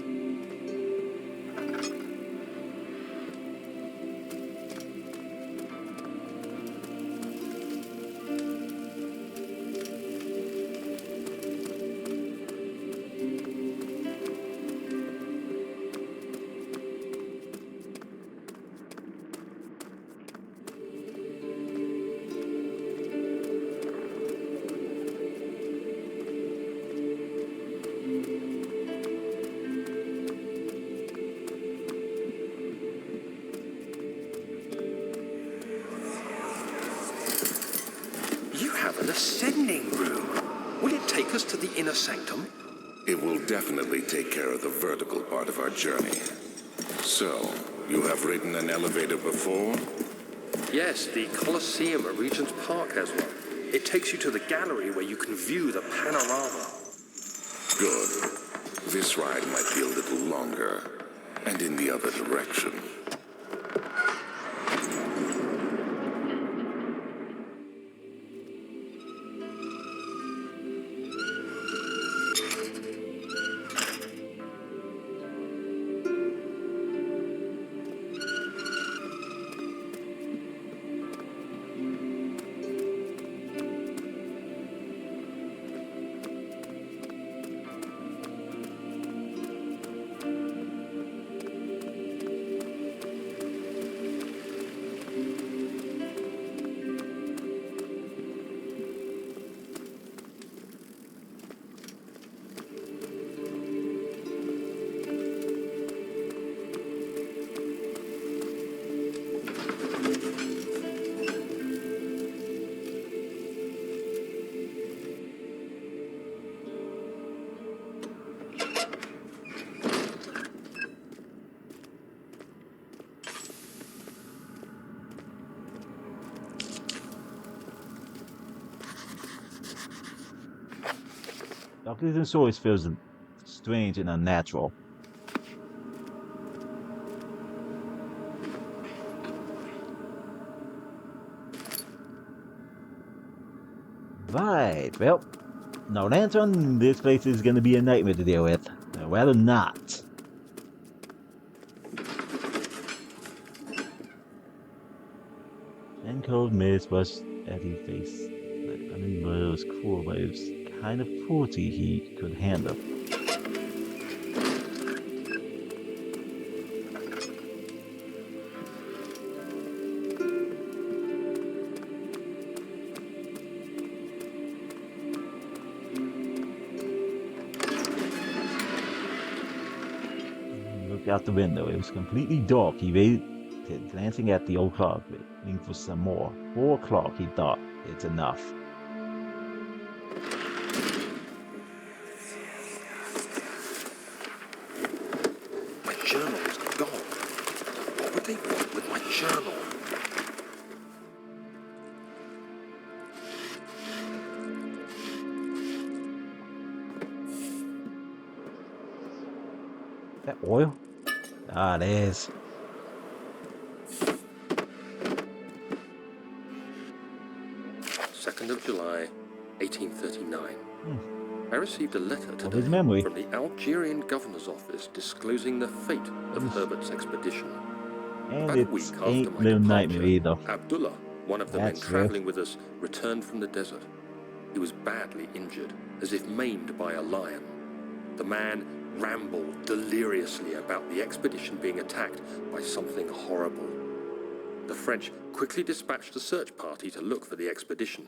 Speaker 2: have an ascending room. Will it take us to the inner sanctum?
Speaker 3: It will definitely take care of the vertical part of our journey. So, you have ridden an elevator before?
Speaker 2: Yes, the Colosseum at Regent's Park has one. It takes you to the gallery where you can view the panorama.
Speaker 3: Good. This ride might be a little longer, and in the other direction.
Speaker 1: This always feels strange and unnatural. Right, well, no lantern, this place is gonna be a nightmare to deal with. I'd rather not. And cold mist was at his face. I mean, it was cool, but it was kind of cruelty he could handle. Out the window. It was completely dark. He waited, glancing at the old clock, waiting for some more. 4 o'clock, he thought. It's enough.
Speaker 2: My journal is gone. What would they want with my journal?
Speaker 1: Is that oil? Ah, it is.
Speaker 2: July 1839. I received a letter today
Speaker 1: memory.
Speaker 2: from the Algerian governor's office disclosing the fate of Herbert's expedition.
Speaker 1: And
Speaker 2: About a week
Speaker 1: it
Speaker 2: after
Speaker 1: ain't
Speaker 2: my
Speaker 1: no nightmare
Speaker 2: departure,
Speaker 1: either.
Speaker 2: Abdullah, one of the men
Speaker 1: That's
Speaker 2: traveling with us, returned from the desert. He was badly injured, as if maimed by a lion. The man rambled deliriously about the expedition being attacked by something horrible. The French quickly dispatched a search party to look for the expedition.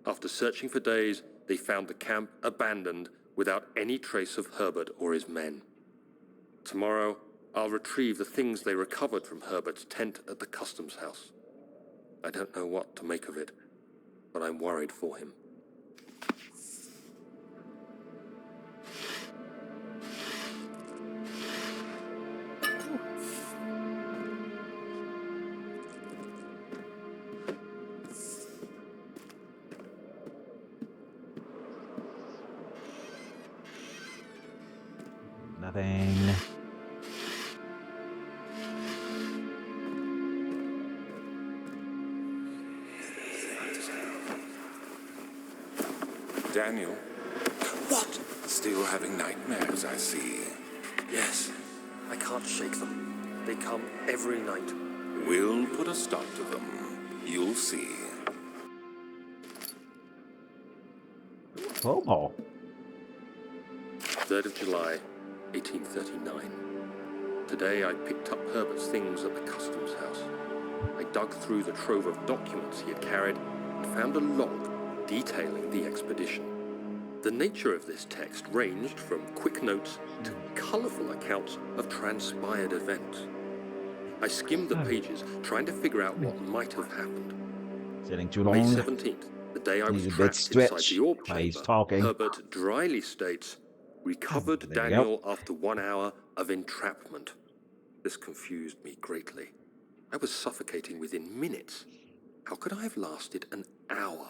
Speaker 2: After searching for days, they found the camp abandoned without any trace of Herbert or his men. Tomorrow, I'll retrieve the things they recovered from Herbert's tent at the customs house. I don't know what to make of it, but I'm worried for him.
Speaker 1: Nothing.
Speaker 3: Daniel,
Speaker 2: What?
Speaker 3: still having nightmares, I see.
Speaker 2: Yes, I can't shake them. They come every night.
Speaker 3: We'll put a stop to them. You'll see.
Speaker 1: Oh,
Speaker 2: 3rd of July, 1839. Today I picked up Herbert's things at the customs house. I dug through the trove of documents he had carried and found a log detailing the expedition. The nature of this text ranged from quick notes to colourful accounts of transpired events. I skimmed the pages, trying to figure out what might have happened.
Speaker 1: sitting too
Speaker 2: May
Speaker 1: long.
Speaker 2: 17th, the day I was
Speaker 1: Needs a bit
Speaker 2: trapped inside
Speaker 1: stretch
Speaker 2: the orb
Speaker 1: while he's
Speaker 2: chamber,
Speaker 1: talking.
Speaker 2: Herbert dryly states, recovered
Speaker 1: There you
Speaker 2: Daniel after 1 hour of entrapment. This confused me greatly. I was suffocating within minutes. How could I have lasted an hour?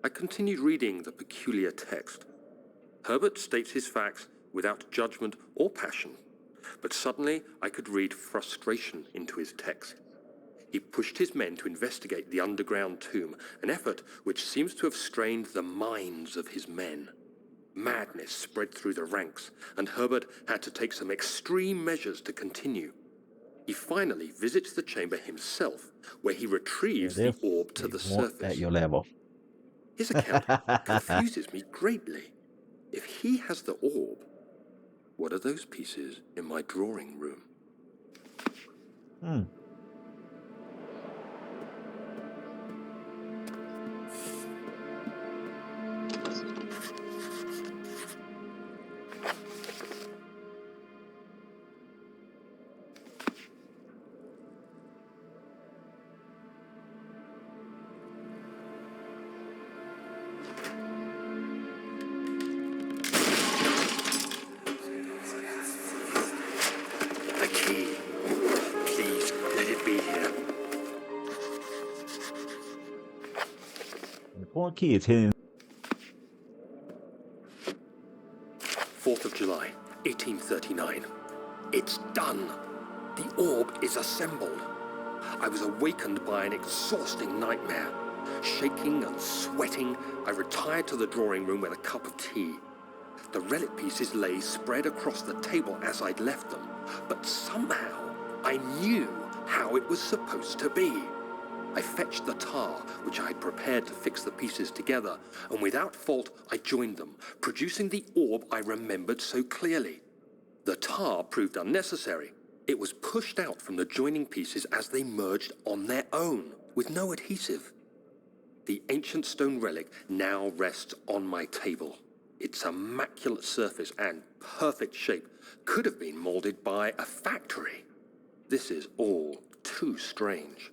Speaker 2: I continued reading the peculiar text. Herbert states his facts without judgment or passion, but suddenly I could read frustration into his text. He pushed his men to investigate the underground tomb, an effort which seems to have strained the minds of his men. Madness spread through the ranks, and Herbert had to take some extreme measures to continue. He finally visits the chamber himself, where he retrieves the orb to the surface.
Speaker 1: At your level.
Speaker 2: His account confuses me greatly. If he has the orb, what are those pieces in my drawing room? The key. Please, let it be here.
Speaker 1: The poor key is hidden.
Speaker 2: 4th of July, 1839. It's done. The orb is assembled. I was awakened by an exhausting nightmare. Shaking and sweating, I retired to the drawing room with a cup of tea. The relic pieces lay spread across the table as I'd left them, but somehow I knew how it was supposed to be. I fetched the tar, which I had prepared to fix the pieces together, and without fault I joined them, producing the orb I remembered so clearly. The tar proved unnecessary. It was pushed out from the joining pieces as they merged on their own, with no adhesive. The ancient stone relic now rests on my table. Its immaculate surface and perfect shape could have been molded by a factory. This is all too strange.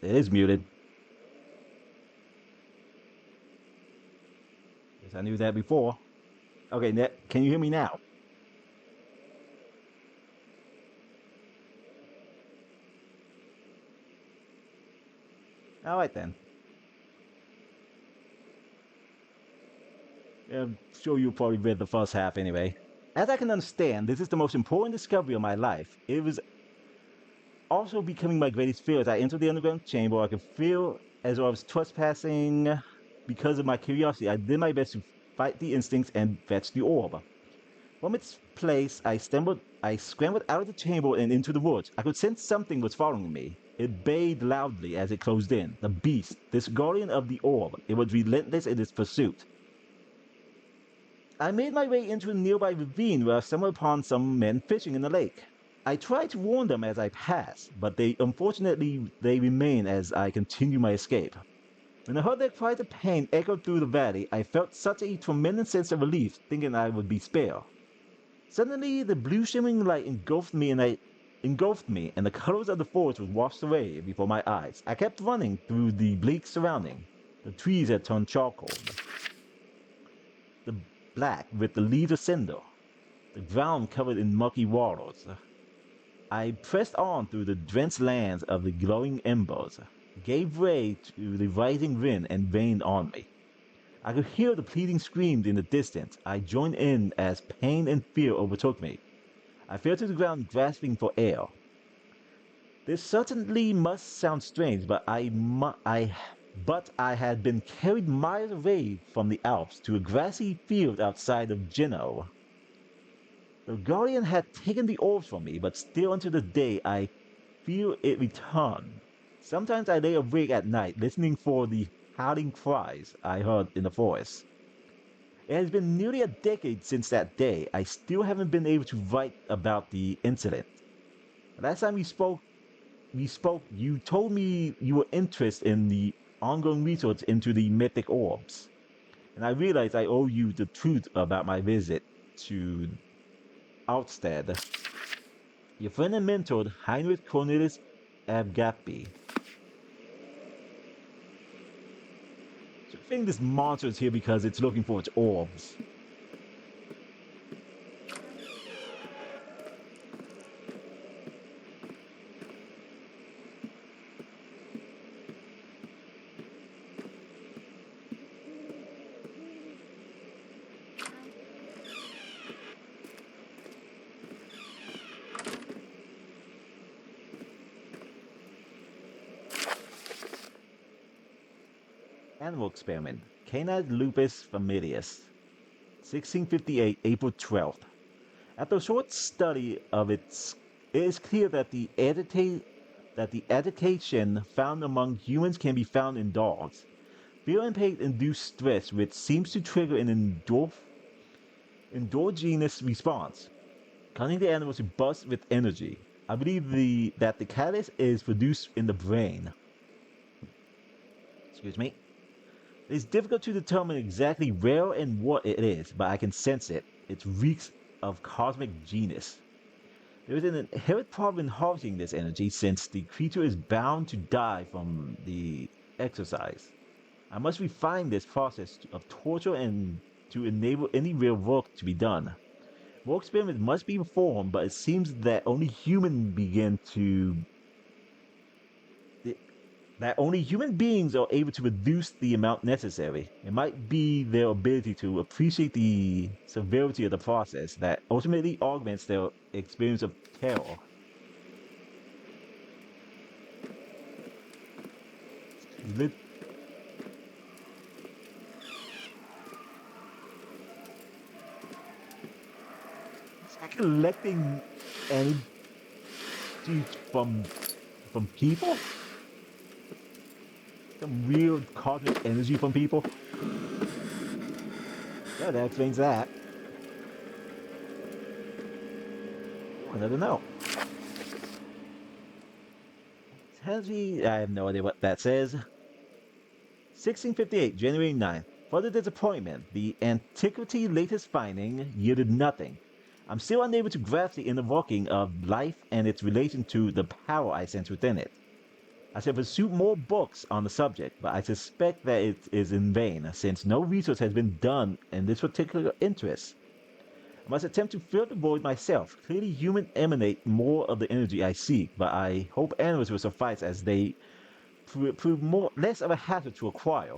Speaker 1: it is muted. Guess I knew that before. Okay, can you hear me now? Alright then. I'm sure you probably read the first half anyway. As I can understand, this is the most important discovery of my life. It was also becoming my greatest fear as I entered the underground chamber. I could feel as though I was trespassing. Because of my curiosity, I did my best to fight the instincts and fetch the orb. From its place, I scrambled out of the chamber and into the woods. I could sense something was following me. It bayed loudly as it closed in. The beast, this guardian of the orb, it was relentless in its pursuit. I made my way into a nearby ravine where I stumbled upon some men fishing in the lake. I tried to warn them as I passed, but unfortunately they remained as I continued my escape. When I heard their cries of pain echoed through the valley, I felt such a tremendous sense of relief, thinking I would be spared. Suddenly, the blue shimmering light engulfed me, and the colors of the forest was washed away before my eyes. I kept running through the bleak surrounding. The trees had turned charcoal, the black with the leaves of cinder, the ground covered in murky waters. I pressed on through the drenched lands of the glowing embers, gave way to the rising wind, and rained on me. I could hear the pleading screams in the distance. I joined in as pain and fear overtook me. I fell to the ground grasping for air. This certainly must sound strange, but I had been carried miles away from the Alps to a grassy field outside of Genoa. The Guardian had taken the orbs from me, but still unto this day I feel it return. Sometimes I lay awake at night listening for the howling cries I heard in the forest. It has been nearly a decade since that day. I still haven't been able to write about the incident. Last time we spoke, you told me you were interested in the ongoing research into the mythic orbs. And I realized I owe you the truth about my visit to Outstead. Your friend and mentor, Heinrich Cornelius Abgapi. So I think this monster is here because it's looking for its orbs. Animal experiment. Canis lupus familius. 1658, April 12th. After a short study of it is clear that the agitation found among humans can be found in dogs. Fear and pain induce stress, which seems to trigger an endogenous response, causing the animals to burst with energy. I believe that the catalyst is produced in the brain. Excuse me. It is difficult to determine exactly where and what it is, but I can sense it. It reeks of cosmic genius. There is an inherent problem in harvesting this energy since the creature is bound to die from the exercise. I must refine this process of torture and to enable any real work to be done. More experiments must be performed, but it seems that only human beings are able to reduce the amount necessary. It might be their ability to appreciate the severity of the process that ultimately augments their experience of terror. It's like collecting energy from people? Some weird cosmic energy from people. Yeah, that explains that. I don't know. Energy, I have no idea what that says. 1658, January 9th. Further disappointment. The antiquity latest finding yielded nothing. I'm still unable to grasp the inner working of life and its relation to the power I sense within it. I should pursue more books on the subject, but I suspect that it is in vain, since no research has been done in this particular interest. I must attempt to fill the void myself. Clearly, humans emanate more of the energy I seek, but I hope animals will suffice as they prove less of a hazard to acquire.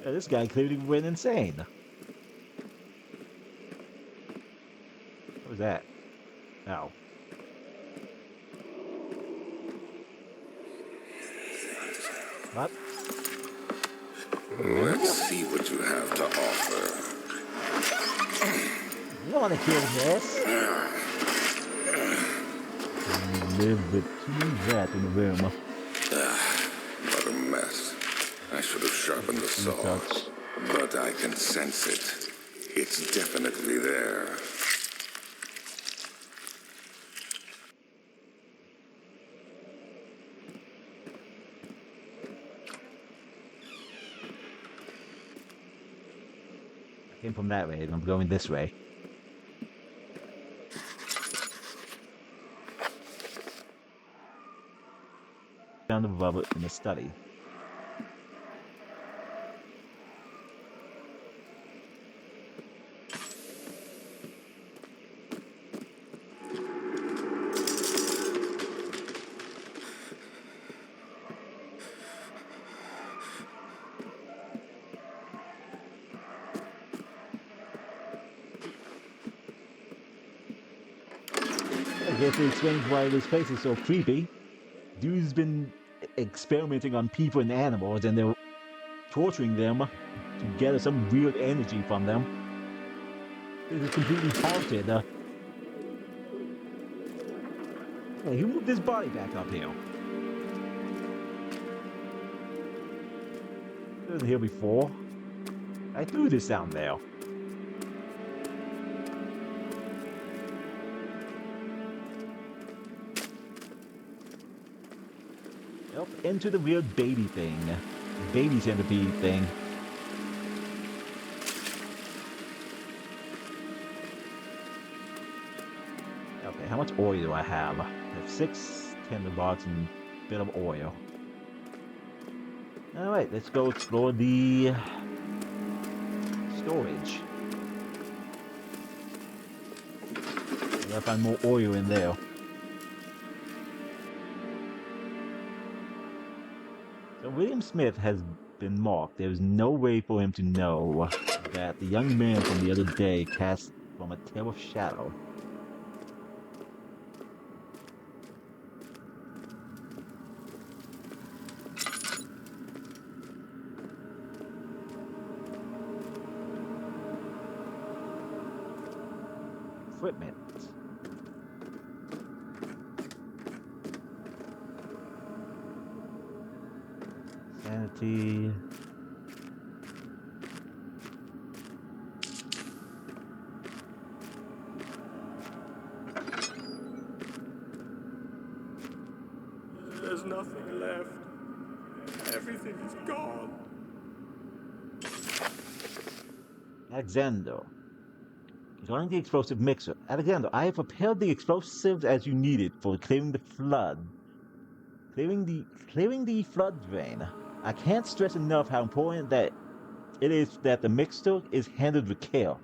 Speaker 1: Yeah, this guy clearly went insane. What was that? Oh. What?
Speaker 3: Let's see what you have to offer.
Speaker 1: You don't want to kill this. Live with too many rats in the room.
Speaker 3: What a mess. I should have sharpened the saw. But I can sense it. It's definitely there.
Speaker 1: I came from that way, and I'm going this way. Found the rubber in the study. I guess it explains why this place is so creepy. Dude's been experimenting on people and animals, and they're torturing them to gather some weird energy from them. This is completely haunted. Hey, who moved this body back up here? It wasn't here before. I threw this down there. Up into the weird baby thing. Baby centipede thing. Okay, how much oil do I have? I have 6 tinderbox and a bit of oil. Alright, let's go explore the storage. I gotta find more oil in there. So William Smith has been marked. There is no way for him to know that the young man from the other day cast from a tail of shadow. Equipment. Sanity.
Speaker 2: There's nothing left. Everything is gone.
Speaker 1: Alexander. Regarding the explosive mixer. Alexander, I have prepared the explosives as you needed for clearing the flood. Clearing the flood drain. I can't stress enough how important that it is that the mixture is handled with care.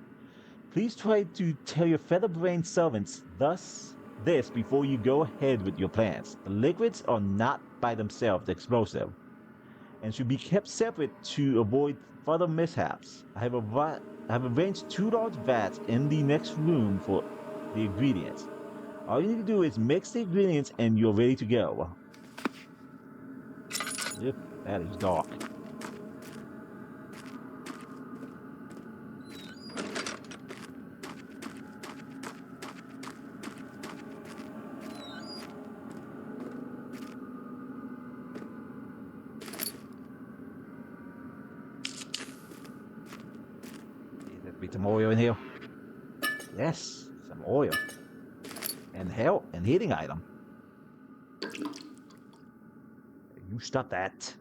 Speaker 1: Please try to tell your feather-brained servants this before you go ahead with your plans. The liquids are not by themselves explosive, and should be kept separate to avoid further mishaps. I have arranged 2 large vats in the next room for the ingredients. All you need to do is mix the ingredients and you're ready to go. Yep, that is dark. There'll be some oil in here. Yes, some oil. And hell, an heating item. You stop that.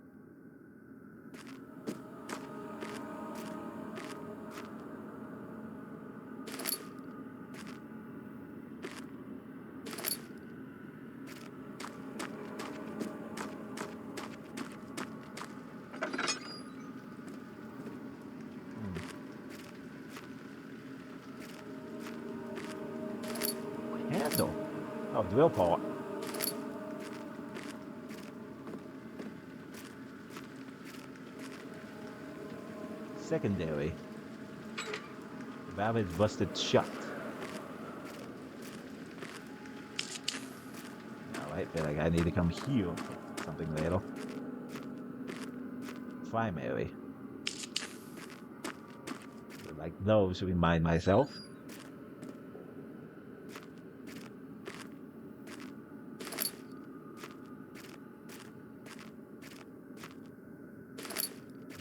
Speaker 1: drill part. Secondary. The valve is busted shut. Alright, feel like I need to come here. Something later. Primary. Like those to remind myself.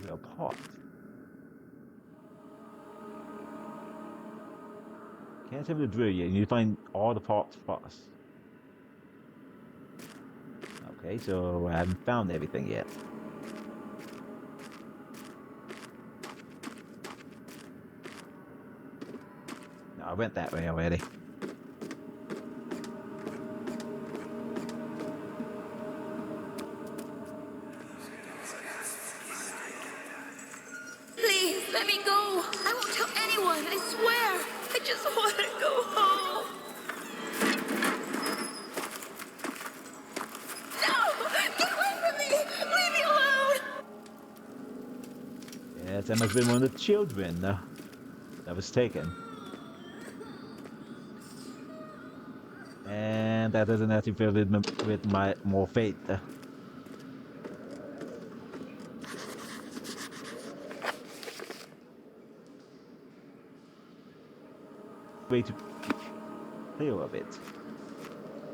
Speaker 1: They're apart. Can't have the drill yet. You need to find all the parts first. Okay, so I haven't found everything yet. No, I went that way already.
Speaker 4: Please, let me go. I won't tell anyone, I swear. I just want to go home. No! Get away from me! Leave me alone!
Speaker 1: Yes, that must have been one of the children that was taken. And that doesn't have to fill with my more fate. Way to clear of it.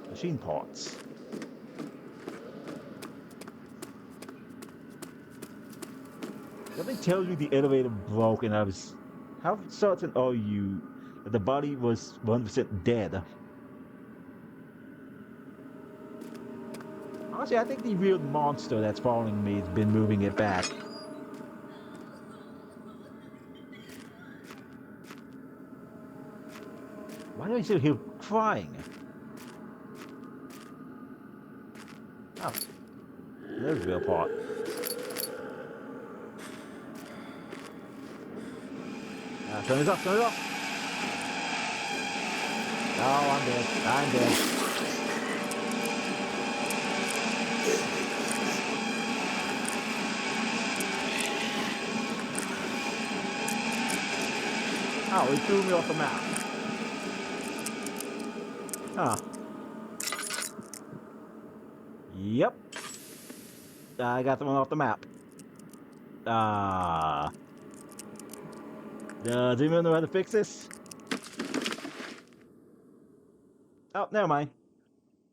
Speaker 1: Machine parts. Something tells me the elevator broke and I was... How certain are you that the body was 100% dead? Honestly, I think the real monster that's following me has been moving it back. Why do I still hear crying? Oh, there's the real part. Turn this off, turn it off! Oh, I'm dead, I'm dead. Oh, it threw me off the map. Huh. Yep. I got thrown off the map. Does anyone know how to fix this? Oh, never mind.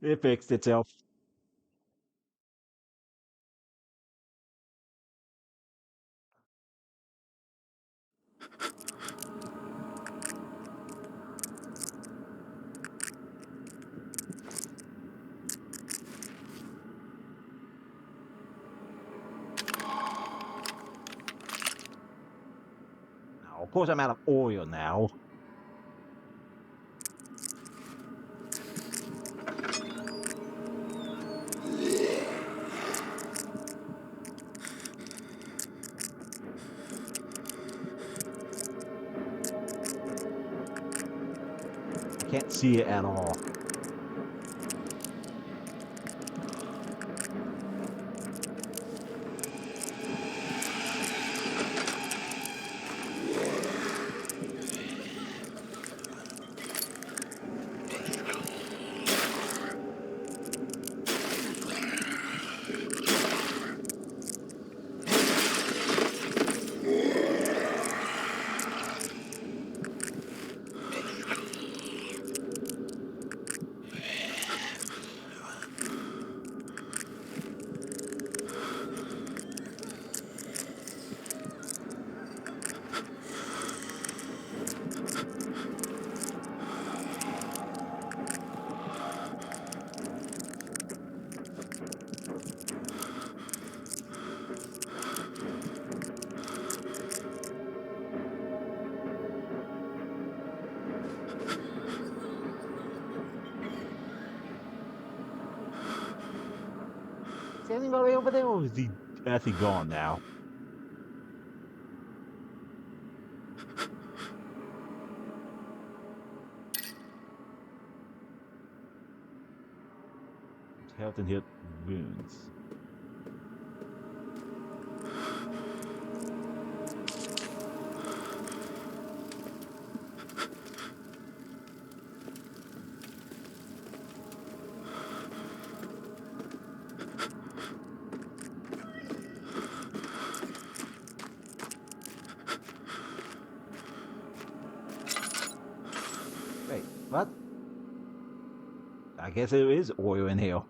Speaker 1: It fixed itself. Now, of course I'm out of oil now. I can't see it at all. Is anybody over there, or is he actually gone now? Health and hit wounds. Wait, what? I guess there is oil in here.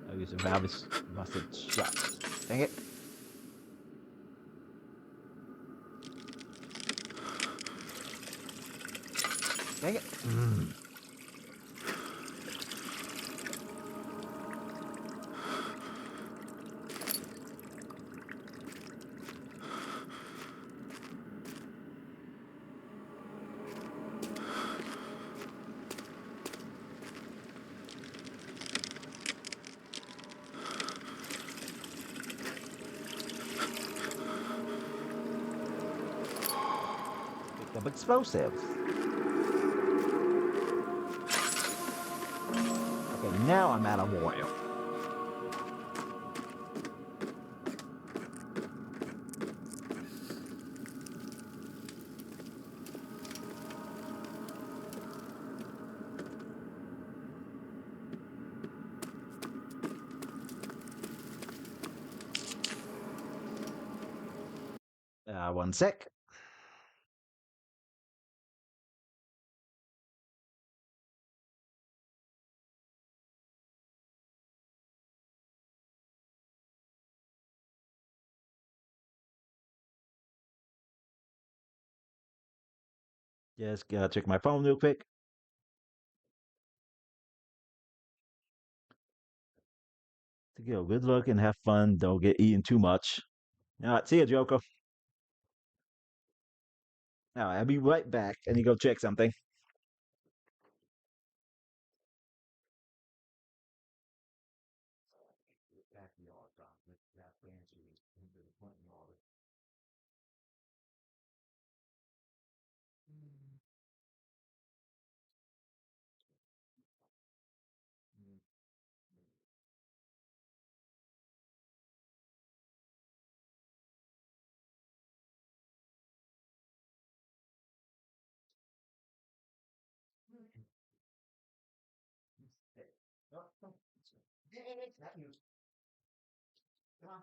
Speaker 1: I use a rabbit's busted shot. Dang it. Dang it. Picked up explosives. Okay, now I'm out of oil. One sec. Just gotta check my phone real quick. To go, good luck and have fun. Don't get eaten too much. Alright, see ya, Joker. Alright, I'll be right back. I need to go check something. Come on.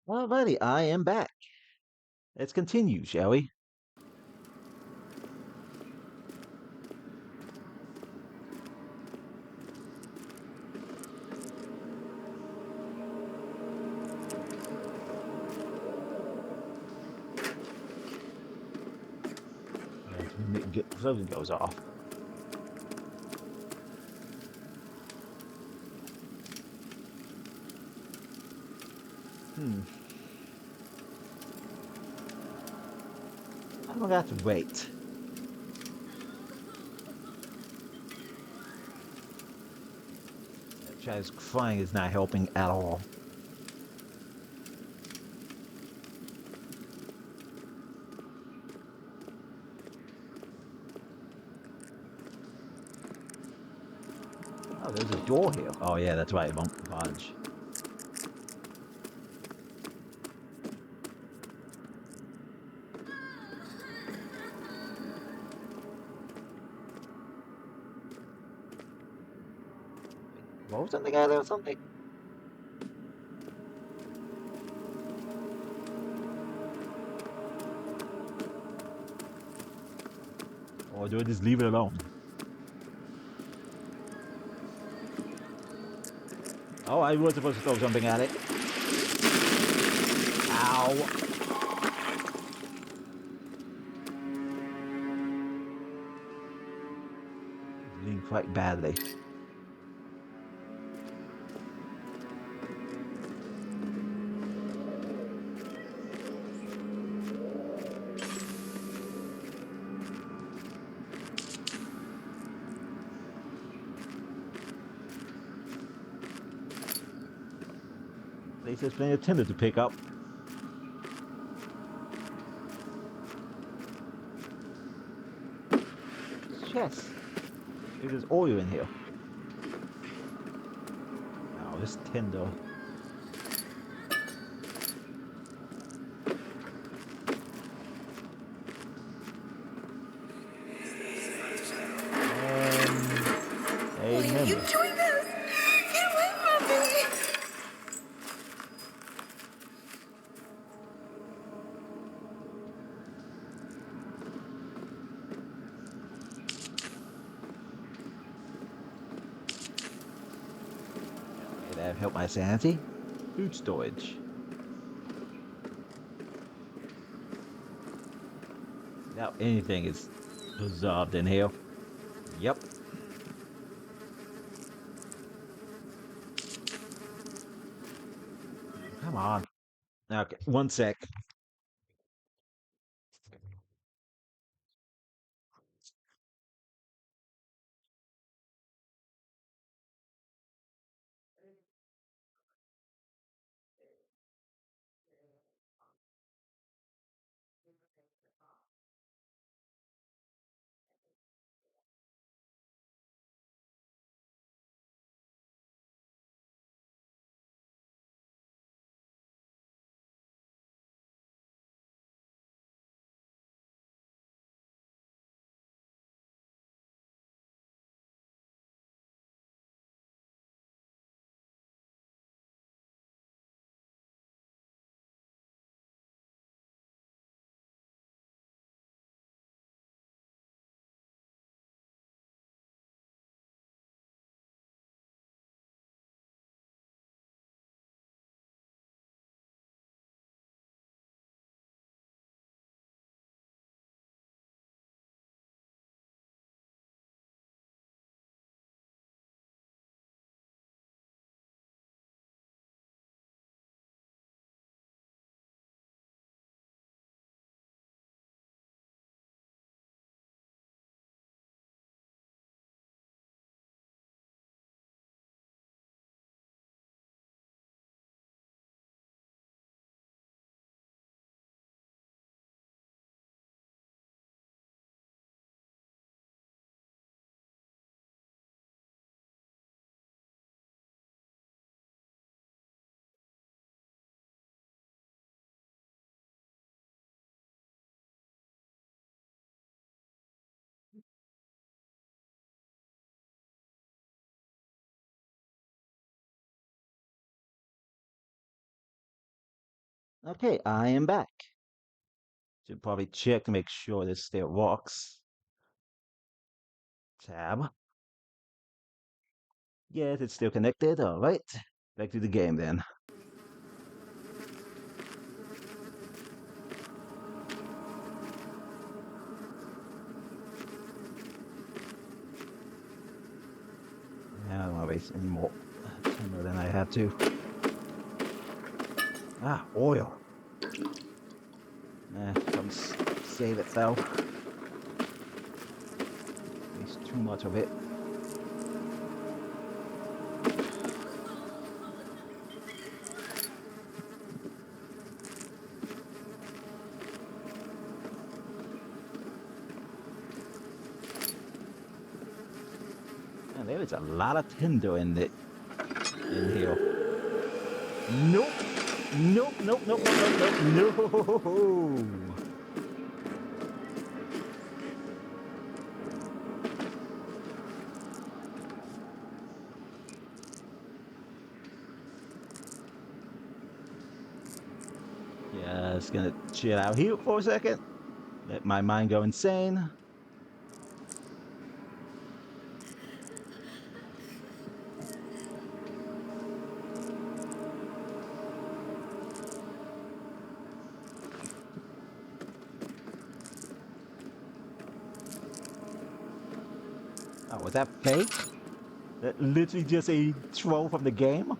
Speaker 1: Alrighty, I am back. Let's continue, shall we? Something goes off. I'm gonna have to wait. Chad's crying is not helping at all. Oh, there's a door here. Oh yeah, that's right. It won't budge. What was the guy there or something? Or do I just leave it alone? Oh, I was supposed to throw something at it. Ow. Bleeding quite badly. At least there's plenty of tinder to pick up. Yes. There's oil in here. Oh, this tinder.
Speaker 4: Why are you
Speaker 1: Amen.
Speaker 4: doing this? Get away from me!
Speaker 1: That helped my sanity. Food storage. Now anything is preserved in here. Yep. Come on. Okay, one sec. Okay, I am back. Should probably check to make sure this still works. Tab. Yes, it's still connected. All right. Back to the game then. I don't want to waste any more timber than I have to. Ah, oil. Probably save it though. Waste too much of it. Man, there is a lot of tinder in here. Nope. Nope, nope, nope, nope, nope, nope, no. Just gonna chill out here for a second. Let my mind go insane. Oh, was that fake? That literally just a troll from the game?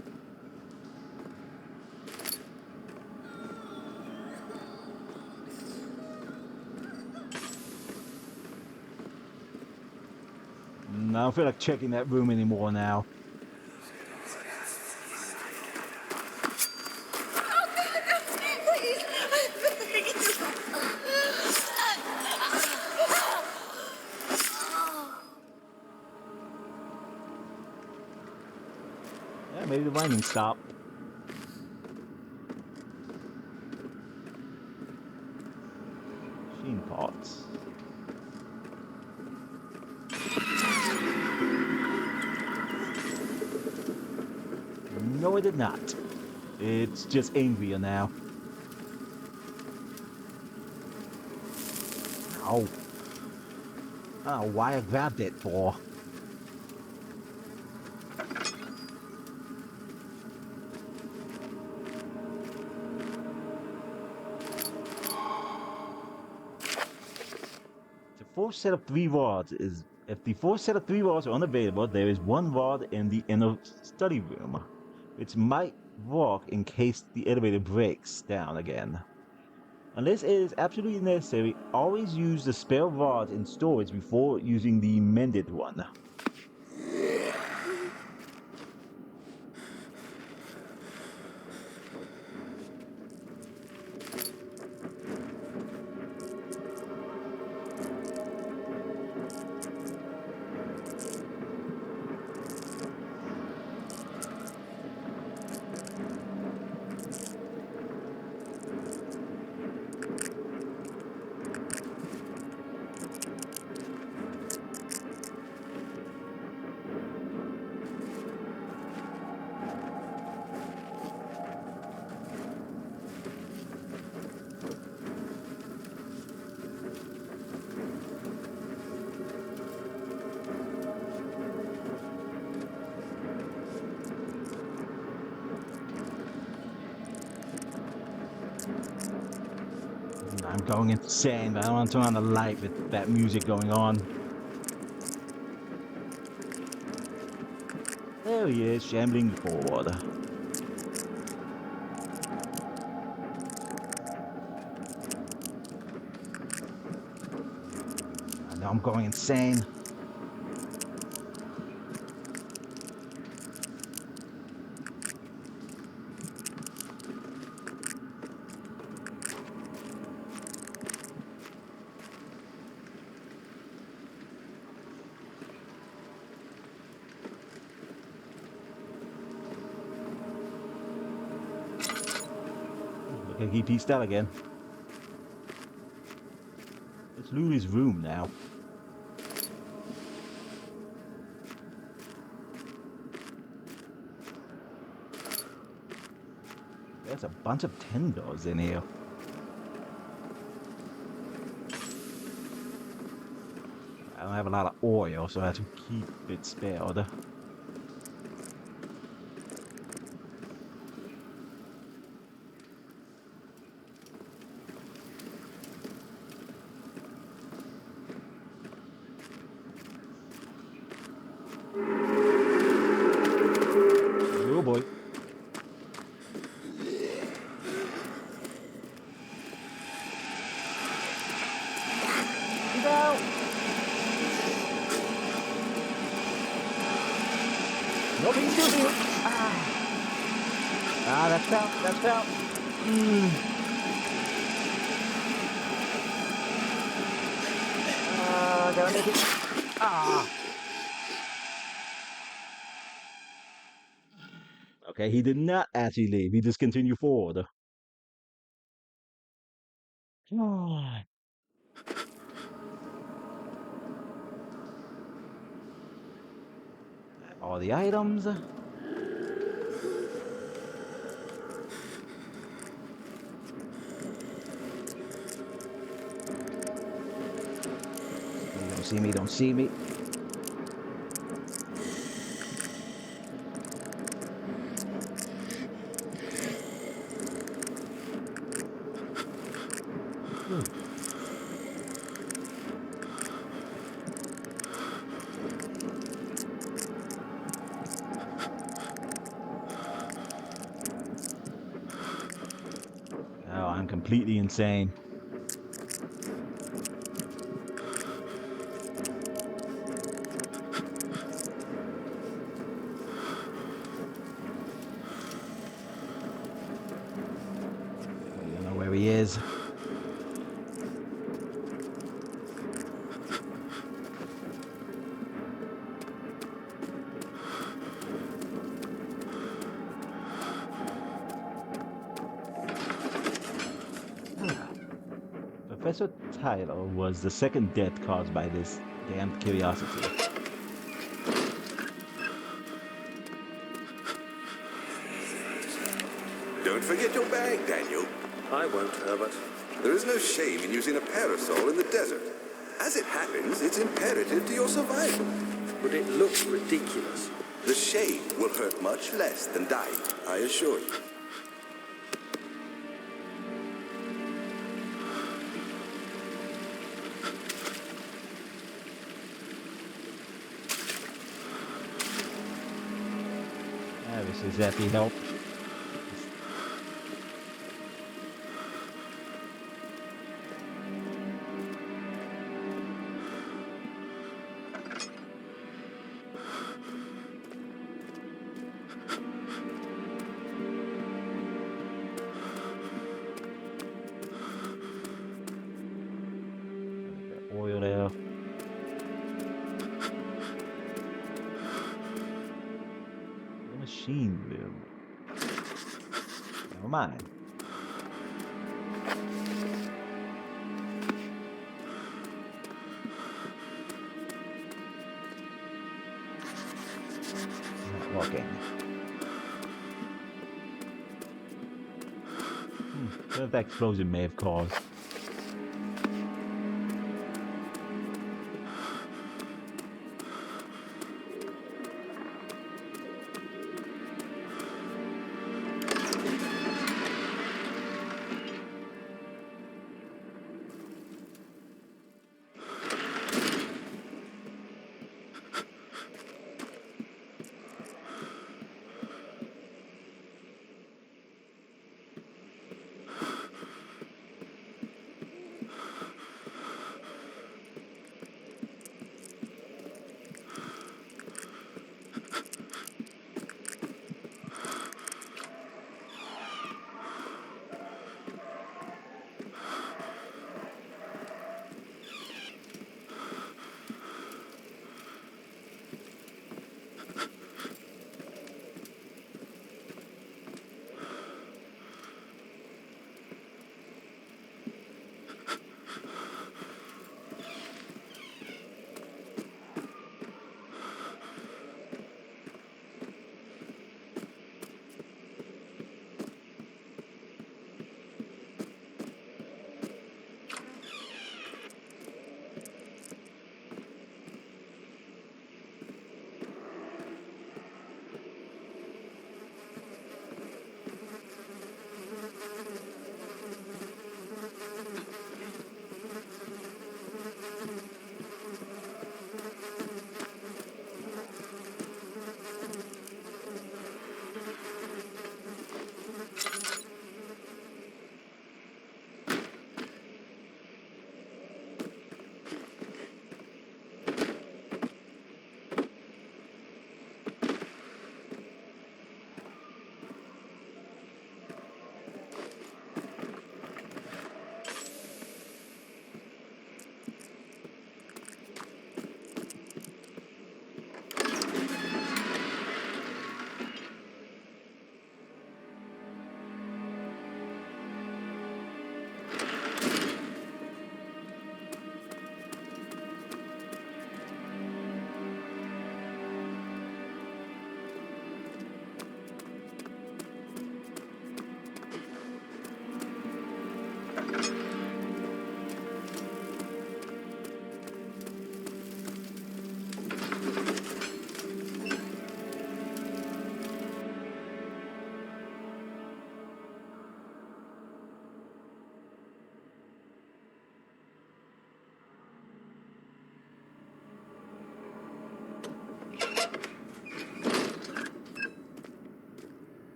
Speaker 1: No, I don't feel like checking that room anymore now.
Speaker 4: Please, I beg
Speaker 1: Yeah, maybe the rhyming stopped. Machine parts. No, it did not. It's just angrier now. Ow. I don't know why I grabbed it for. The fourth set of 3 rods is... If the fourth set of 3 rods are unavailable, there is 1 rod in the inner study room, which might work in case the elevator breaks down again. Unless it is absolutely necessary, always use the spare rod in storage before using the mended one. I'm going insane, but I don't want to turn on the light with that music going on. There he is, shambling forward. I know I'm going insane. Okay, he pieced out again. Let's loot his room now. There's a bunch of $10 in here. I don't have a lot of oil, so I have to keep it spared. Oh boy. He's out. Nothing to do. That's out. That's out. Gotta make it. Okay, he did not actually leave. He just continued forward. All the items. Don't see me, don't see me. Oh, I'm completely insane. I don't know where he is. Professor Tyler was the second death caused by this damned curiosity.
Speaker 3: Don't forget your bag, Daniel.
Speaker 2: I won't, Herbert.
Speaker 3: There is no shame in using a parasol in the desert. As it happens, it's imperative to your survival.
Speaker 2: But it looks ridiculous.
Speaker 3: The shame will hurt much less than dying, I assure you.
Speaker 1: This is happy help. Oil there. The machine room. Never mind. Not working. What that explosion may have caused.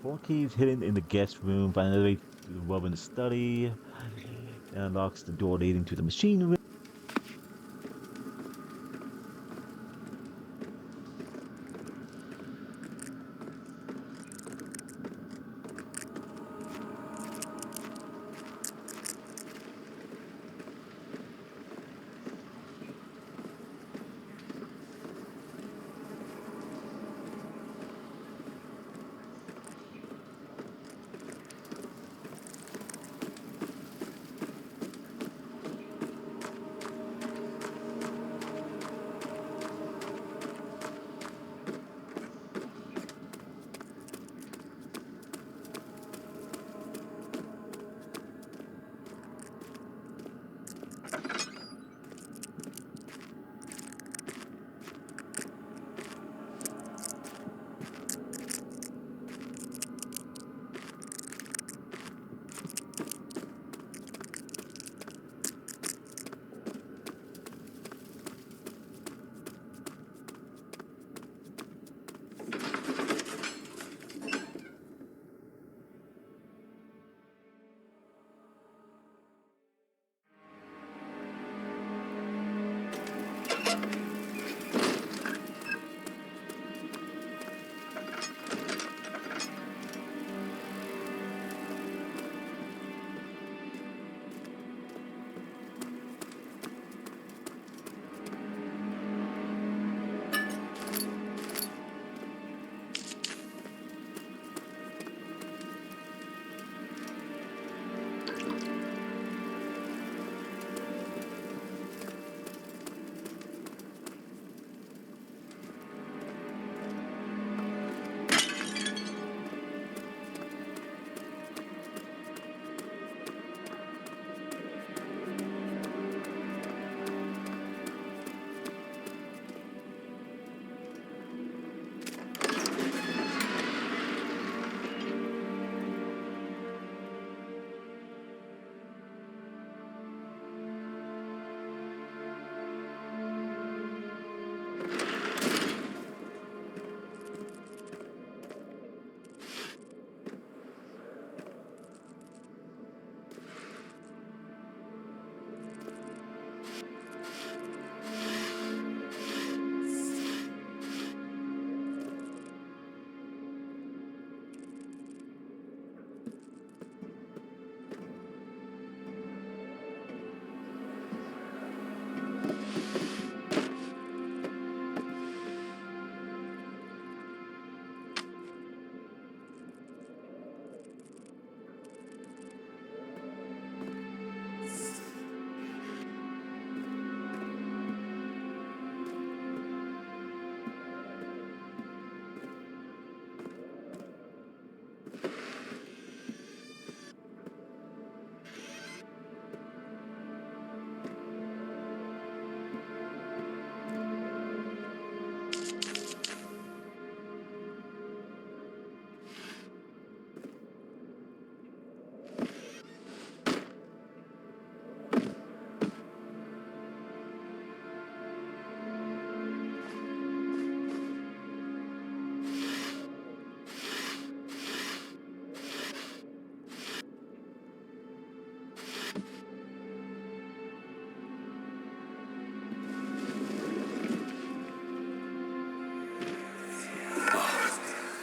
Speaker 1: Phone keys hidden in the guest room. Find another way to the rub in the study. And unlocks the door leading to the machine room.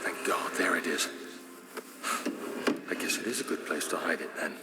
Speaker 2: Thank God, there it is. I guess it is a good place to hide it then.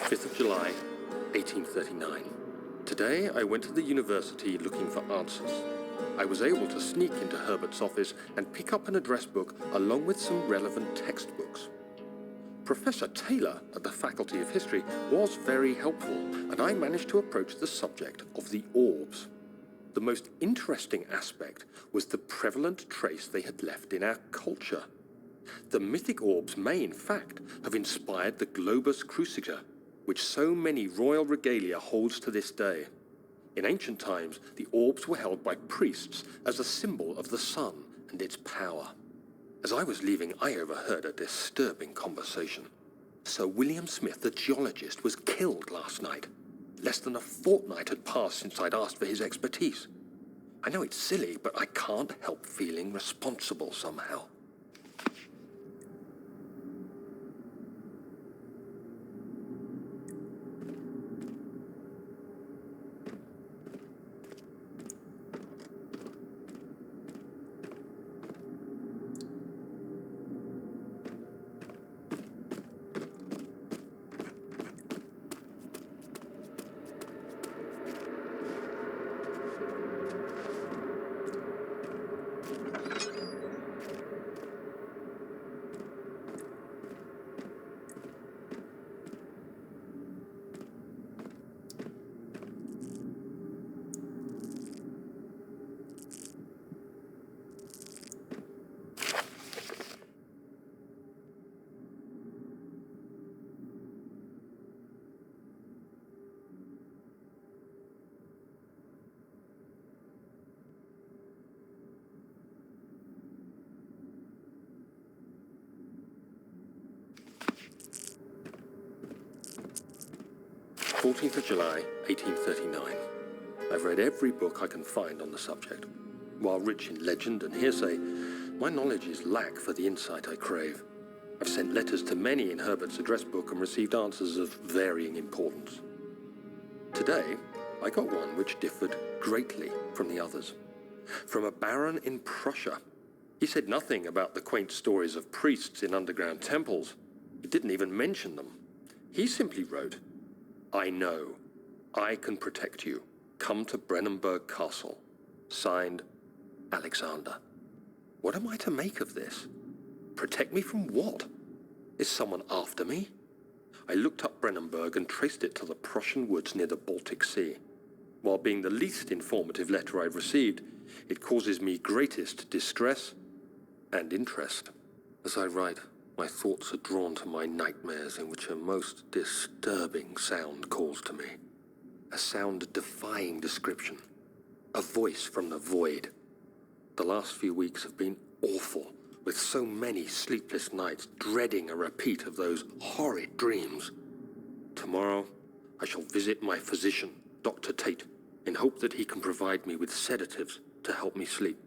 Speaker 2: 5th of July, 1839. Today, I went to the university looking for answers. I was able to sneak into Herbert's office and pick up an address book along with some relevant textbooks. Professor Taylor at the Faculty of History was very helpful, and I managed to approach the subject of the orbs. The most interesting aspect was the prevalent trace they had left in our culture. The mythic orbs may, in fact, have inspired the globus cruciger, which so many royal regalia holds to this day. In ancient times, the orbs were held by priests as a symbol of the sun and its power. As I was leaving, I overheard a disturbing conversation. Sir William Smith, the geologist, was killed last night. Less than a fortnight had passed since I'd asked for his expertise. I know it's silly, but I can't help feeling responsible somehow. "14th of July, 1839. I've read every book I can find on the subject. While rich in legend and hearsay, my knowledge is lack for the insight I crave. I've sent letters to many in Herbert's address book and received answers of varying importance. Today, I got one which differed greatly from the others. From a baron in Prussia. He said nothing about the quaint stories of priests in underground temples. He didn't even mention them. He simply wrote, "I know. I can protect you. Come to Brennenburg Castle. Signed, Alexander." What am I to make of this? Protect me from what? Is someone after me? I looked up Brennenburg and traced it to the Prussian woods near the Baltic Sea. While being the least informative letter I've received, it causes me greatest distress and interest. As I write, my thoughts are drawn to my nightmares in which a most disturbing sound calls to me. A sound defying description. A voice from the void. The last few weeks have been awful, with so many sleepless nights dreading a repeat of those horrid dreams. Tomorrow, I shall visit my physician, Dr. Tate, in hope that he can provide me with sedatives to help me sleep.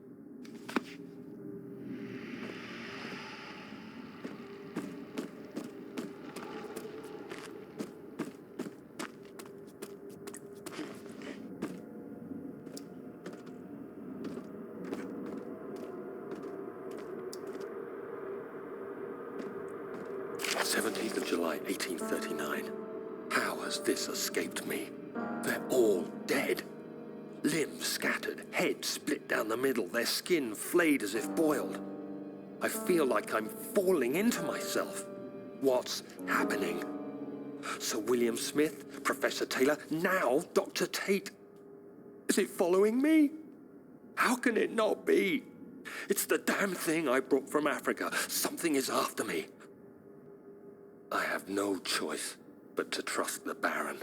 Speaker 2: July 1839. How has this escaped me? They're all dead. Limbs scattered, heads split down the middle, their skin flayed as if boiled. I feel like I'm falling into myself. What's happening? Sir William Smith, Professor Taylor, now Dr. Tate. Is it following me? How can it not be? It's the damn thing I brought from Africa. Something is after me. I have no choice but to trust the Baron.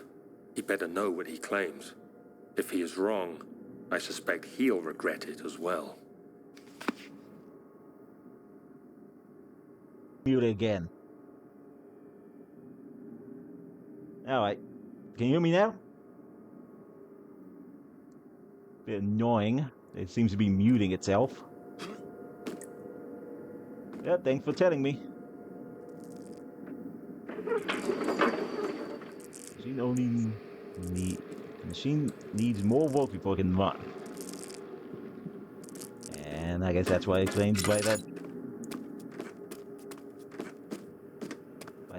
Speaker 2: He better know what he claims. If he is wrong, I suspect he'll regret it as well.
Speaker 1: Mute it again. Alright. Can you hear me now? Bit annoying. It seems to be muting itself. Yeah, thanks for telling me. Machine needs more work before it can run. And I guess that's why it explains why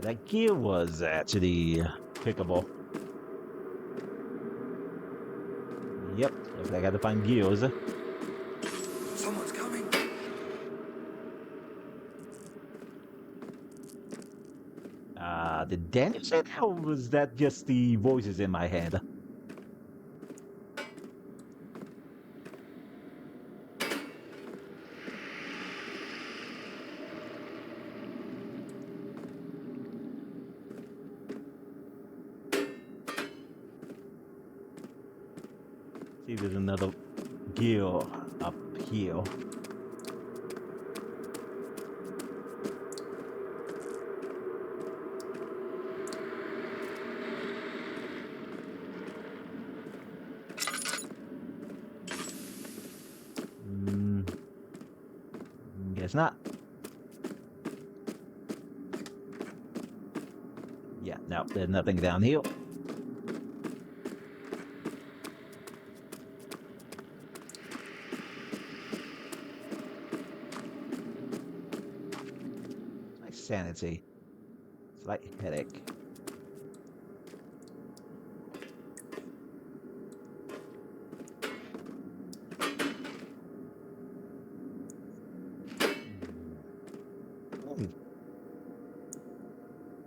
Speaker 1: that gear was actually unpickable. Yep, looks like I gotta find gears.
Speaker 2: Someone's coming.
Speaker 1: Did Daniel say that, or was that just the voices in my head? See, there's another gear up here. Guess not. Yeah, no, there's nothing down here. My sanity. Slight headache.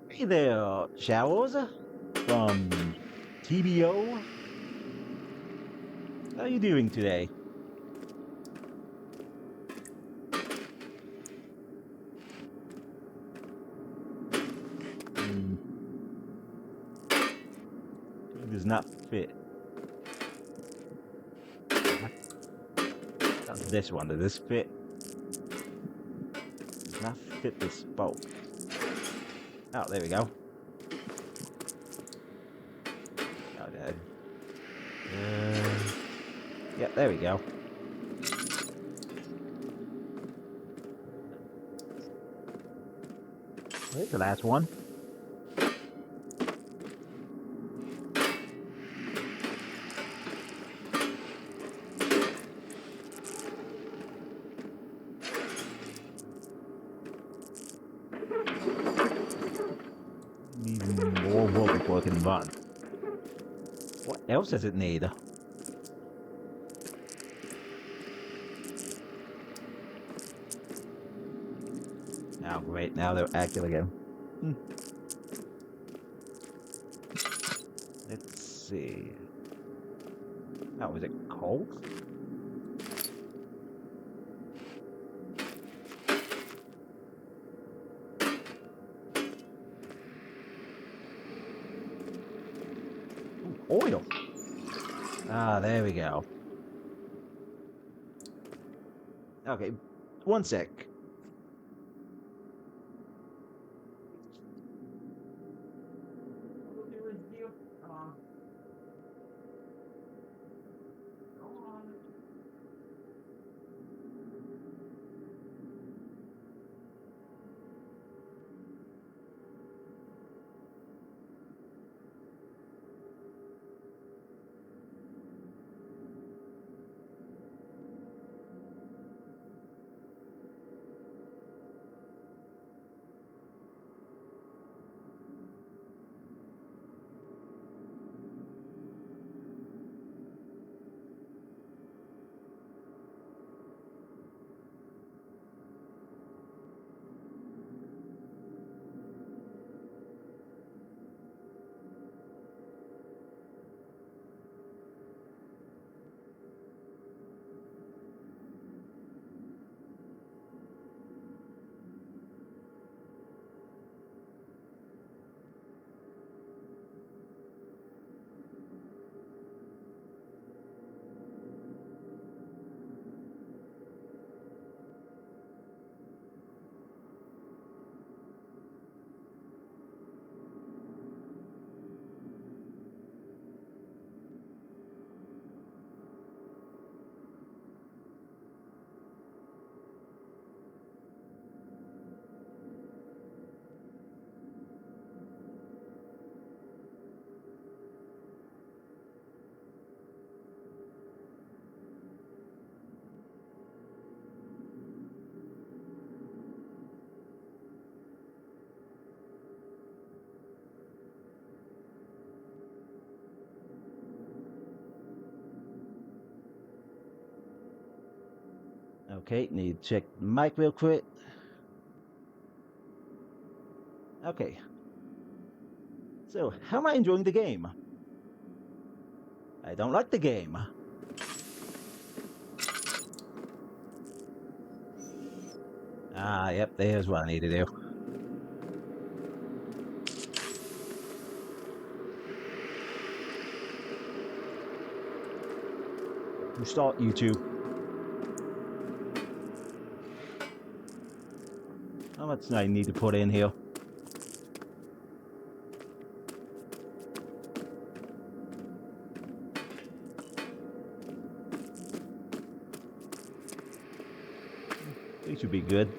Speaker 1: Hey there, Showers from TBO. How are you doing today? It does not fit. Not this one. Does this fit? Does not fit this bolt. Oh, there we go. Oh, yeah, there we go. Here's the last one. Needs more wood before it can run. What else does it need? Oh, great. Now they're active again. Let's see. Oh, is it cold? Ooh, oil. Ah, there we go. Okay, one sec. Okay, need to check the mic real quick. Okay. So, how am I enjoying the game? I don't like the game. Ah, yep, there's what I need to do. You start, you two. How much do I need to put in here? It should be good.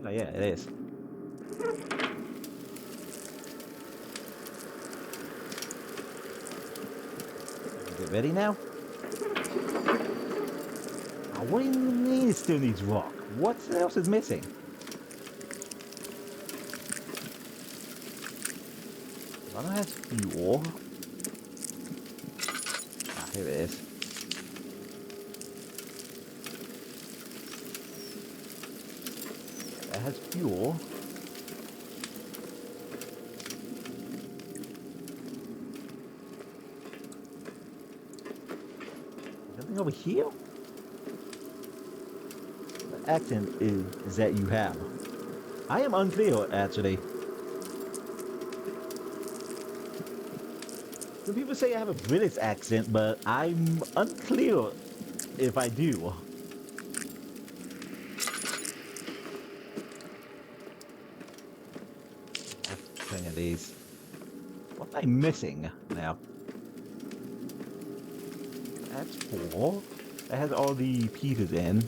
Speaker 1: Oh yeah, it is. Get ready now? Oh, what do you mean it still needs rock? What else is missing? I don't have fuel. Ah, here it is. That has fuel. Something over here? What accent is that you have? I am unclear, actually. Some people say I have a British accent, but I'm unclear if I do. I have 10 of these. What am I missing now? That's 4. That has all the pieces in.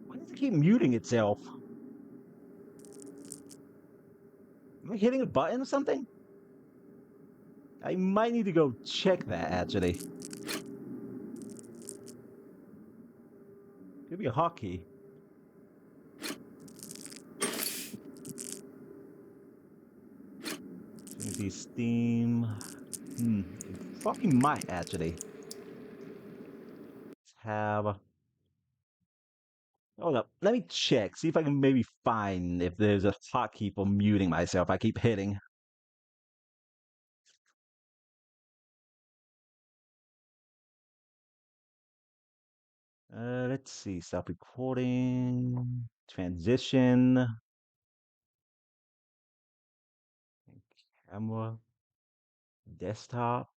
Speaker 1: Why does it keep muting itself? Am I hitting a button or something? I might need to go check that, actually. Could be a hotkey. Maybe Steam. It fucking might, actually. Let's have... Hold up. Let me check. See if I can maybe find if there's a hotkey for muting myself. I keep hitting. Let's see. Stop recording. Transition. Camera. Desktop.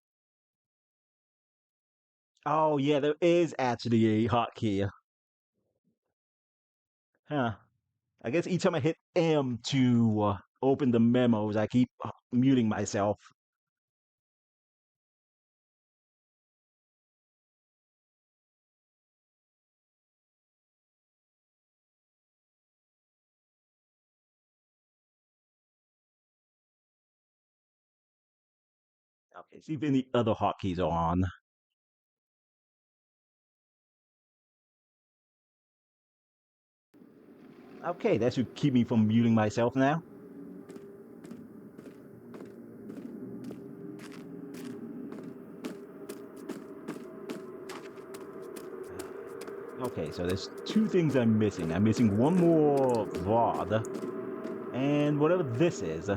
Speaker 1: Oh, yeah, there is actually a hotkey. Huh. I guess each time I hit M to open the memos, I keep muting myself. Okay, see if any other hotkeys are on. Okay, that should keep me from muting myself now. Okay, so there's 2 things I'm missing. I'm missing one more VOD, and whatever this is.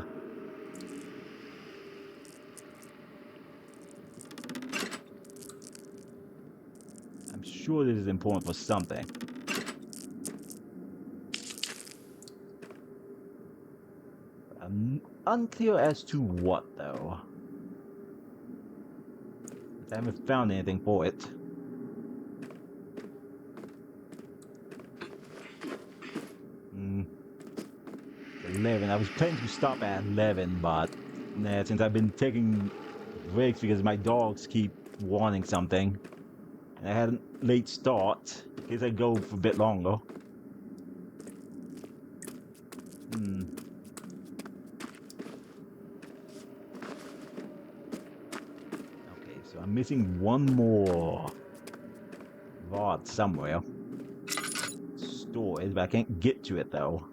Speaker 1: sure this is important for something. I'm unclear as to what, though. I haven't found anything for it. Hmm. 11. I was planning to stop at 11, but nah, since I've been taking breaks because my dogs keep wanting something, and I had a late start, in case I go for a bit longer. Hmm. Okay, so I'm missing one more VOD somewhere. Stored, but I can't get to it though.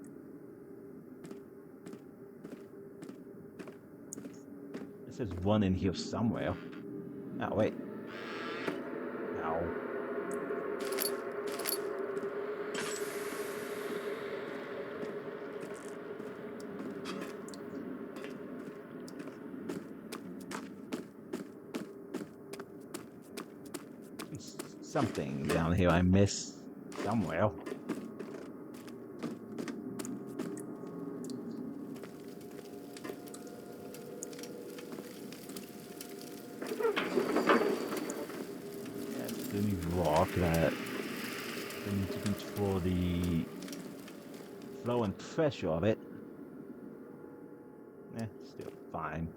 Speaker 1: It says one in here somewhere. Oh, wait. Ow. There's something down here I missed somewhere. That's the new rock that I need to control the flow and pressure of it. Still fine.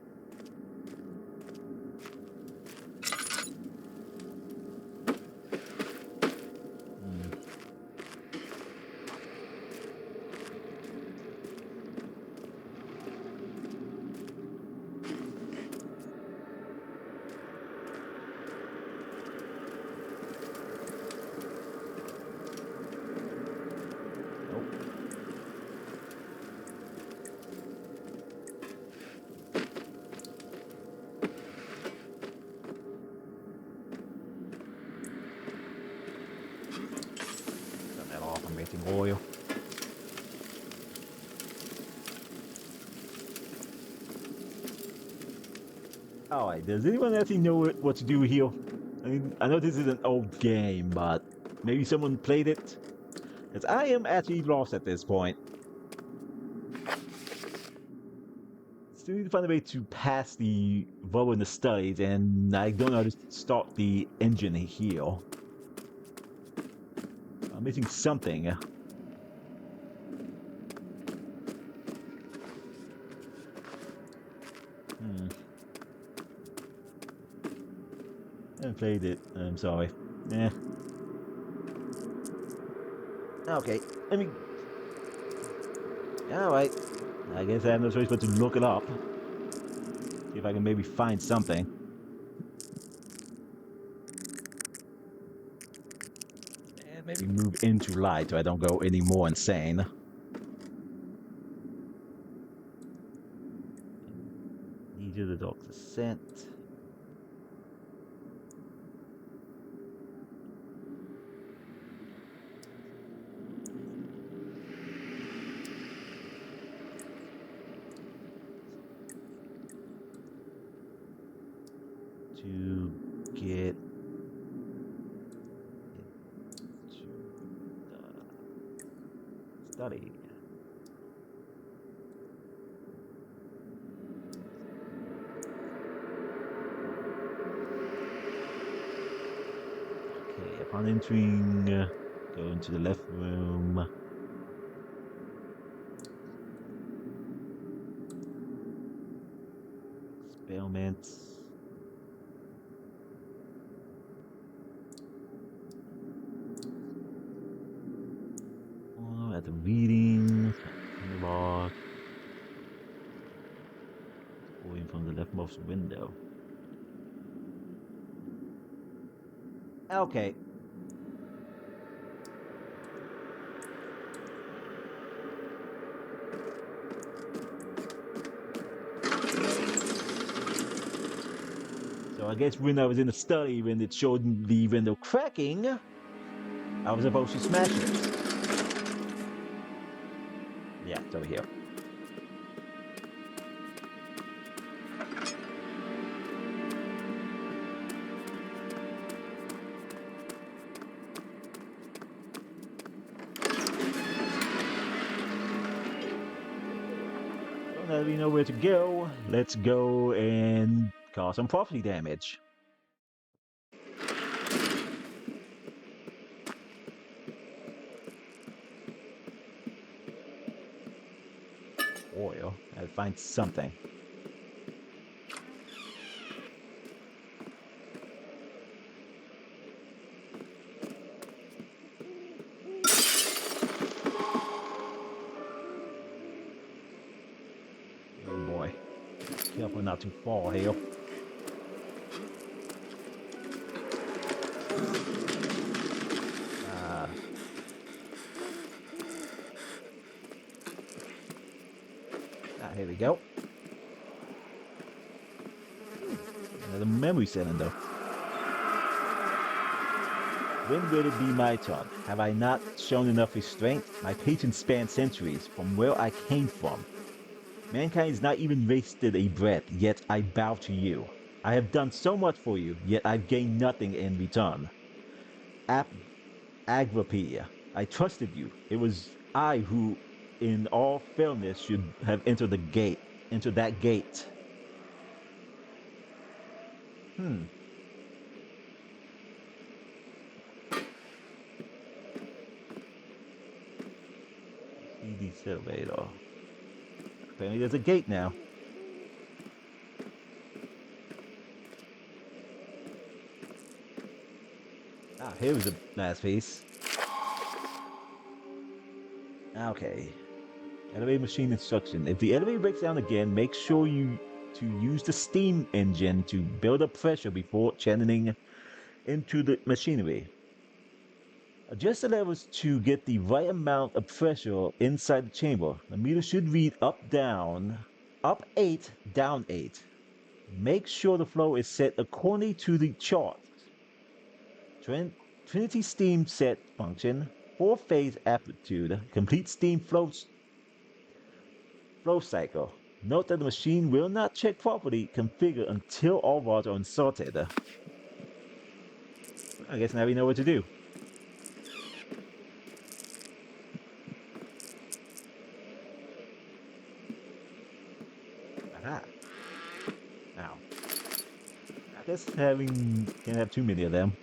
Speaker 1: Turn that off, I'm wasting oil. Alright, does anyone actually know what to do here? I mean, I know this is an old game, but maybe someone played it? Because I am actually lost at this point. Still need to find a way to pass the Volvo in the studies, and I don't know how to start the engine here. I'm missing something. I haven't played it. I'm sorry. Okay, I mean... Alright. I guess I have no choice but to look it up. See if I can maybe find something. And maybe move into light so I don't go any more insane. These are the dog's scent. To get into the study. Okay, upon entering, go into the left room. Experiments. At the reading, log, going from the leftmost window. Okay. So I guess when I was in the study, when it showed the window cracking, I was supposed to smash it. Yeah, it's over here. So now that we know where to go, let's go and cause some property damage. Oil. I'll find something. Oh boy. Careful not to fall here. Here we go. Another memory cylinder. When will it be my turn? Have I not shown enough restraint? My patience spans centuries from where I came from. Mankind has not even wasted a breath, yet I bow to you. I have done so much for you, yet I've gained nothing in return. Agrippa, I trusted you. It was I who, in all fairness, should have entered that gate. See the elevator. Apparently there's a gate now. Here's the last piece. Okay. Elevator machine instruction. If the elevator breaks down again, make sure to use the steam engine to build up pressure before channeling into the machinery. Adjust the levels to get the right amount of pressure inside the chamber. The meter should read up 8, down 8. Make sure the flow is set according to the chart. Trinity steam set function, 4-phase amplitude, complete steam flow cycle. Note that the machine will not check properly configured until all rods are inserted. I guess now we know what to do. Aha. Now, I guess can't have too many of them.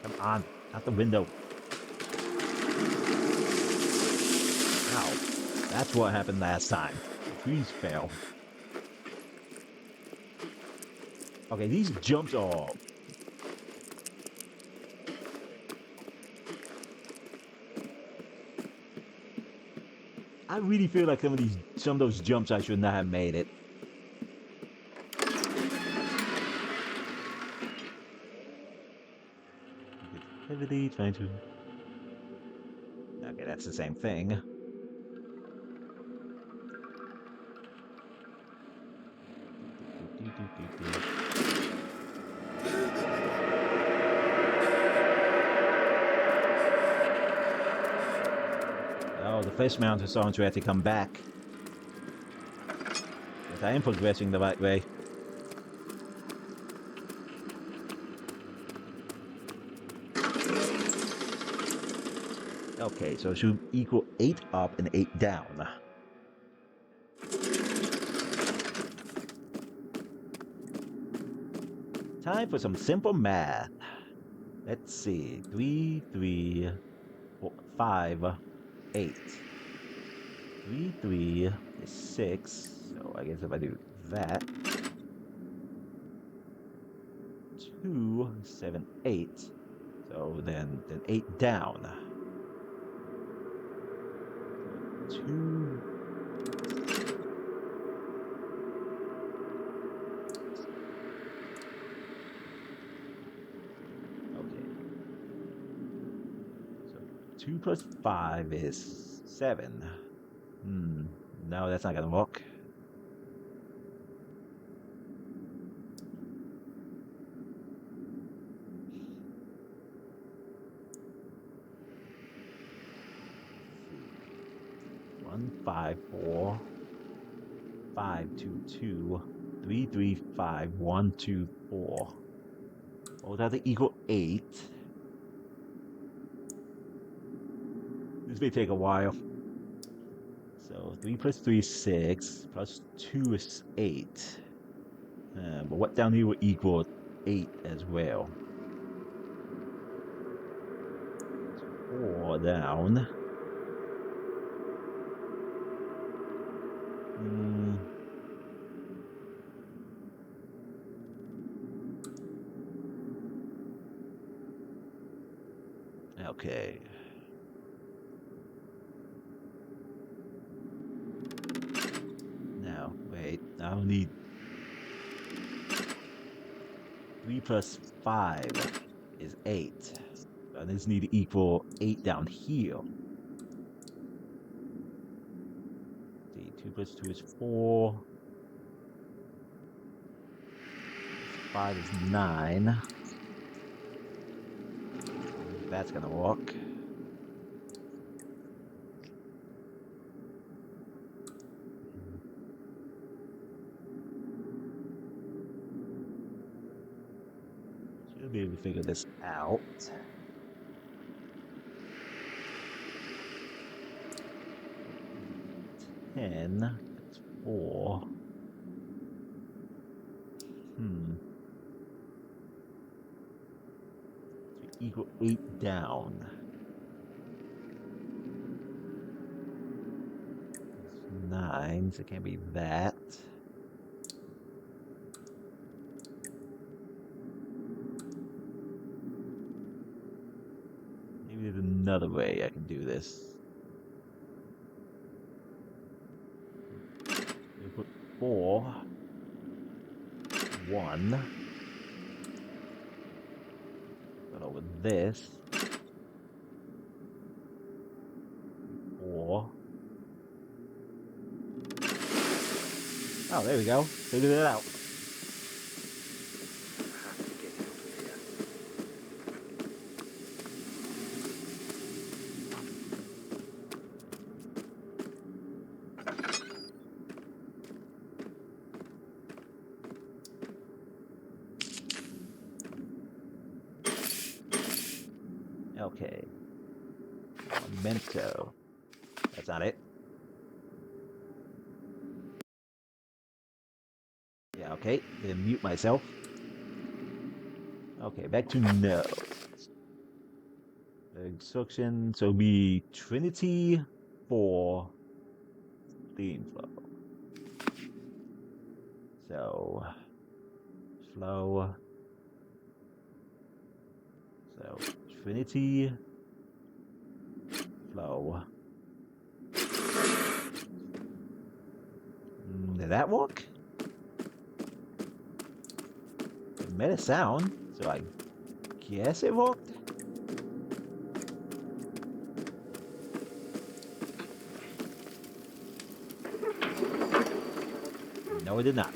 Speaker 1: Come on, out the window. Ow. That's what happened last time. The trees fell. Okay, these jumps are... I really feel like some of those jumps I should not have made it. Activity, trying to... Okay, that's the same thing. Oh, the fish mount is starting to have to come back. But I am progressing the right way. Okay, so it should equal 8 up and 8 down. Time for some simple math. Let's see. 3, 3, 4, 5, 8. 3, 3 is 6. So I guess if I do that. 2, 7, 8. So then 8 down. 2. Okay. So 2 plus 5 is 7. No, that's not gonna work. One, 5, 4, 5, 2, 2, 3, 3, 5, 1, 2, 4. Oh, that's equal 8. This may take a while. So 3 plus 3 is 6, plus 2 is 8. But what down here will equal 8 as well? 4 down. Okay. Now, wait. I'll need 3 plus 5 is 8. I just need to equal 8 down here. See, 2 plus 2 is 4. 5 is 9. That's gonna work. Should be able to figure this out. 10, that's 4. So equal 8 down. It's 9, so it can't be that. Maybe there's another way I can do this. We put 4, 1. But over this. 4. Oh, there we go. Figured it out. Okay. Memento. That's not it. Yeah, okay. Then mute myself. Okay, back to nodes. The instruction, so be Trinity for theme flow. So, flow. So, Trinity, flow. Did that work? It made a sound, so I guess it worked. No, it did not.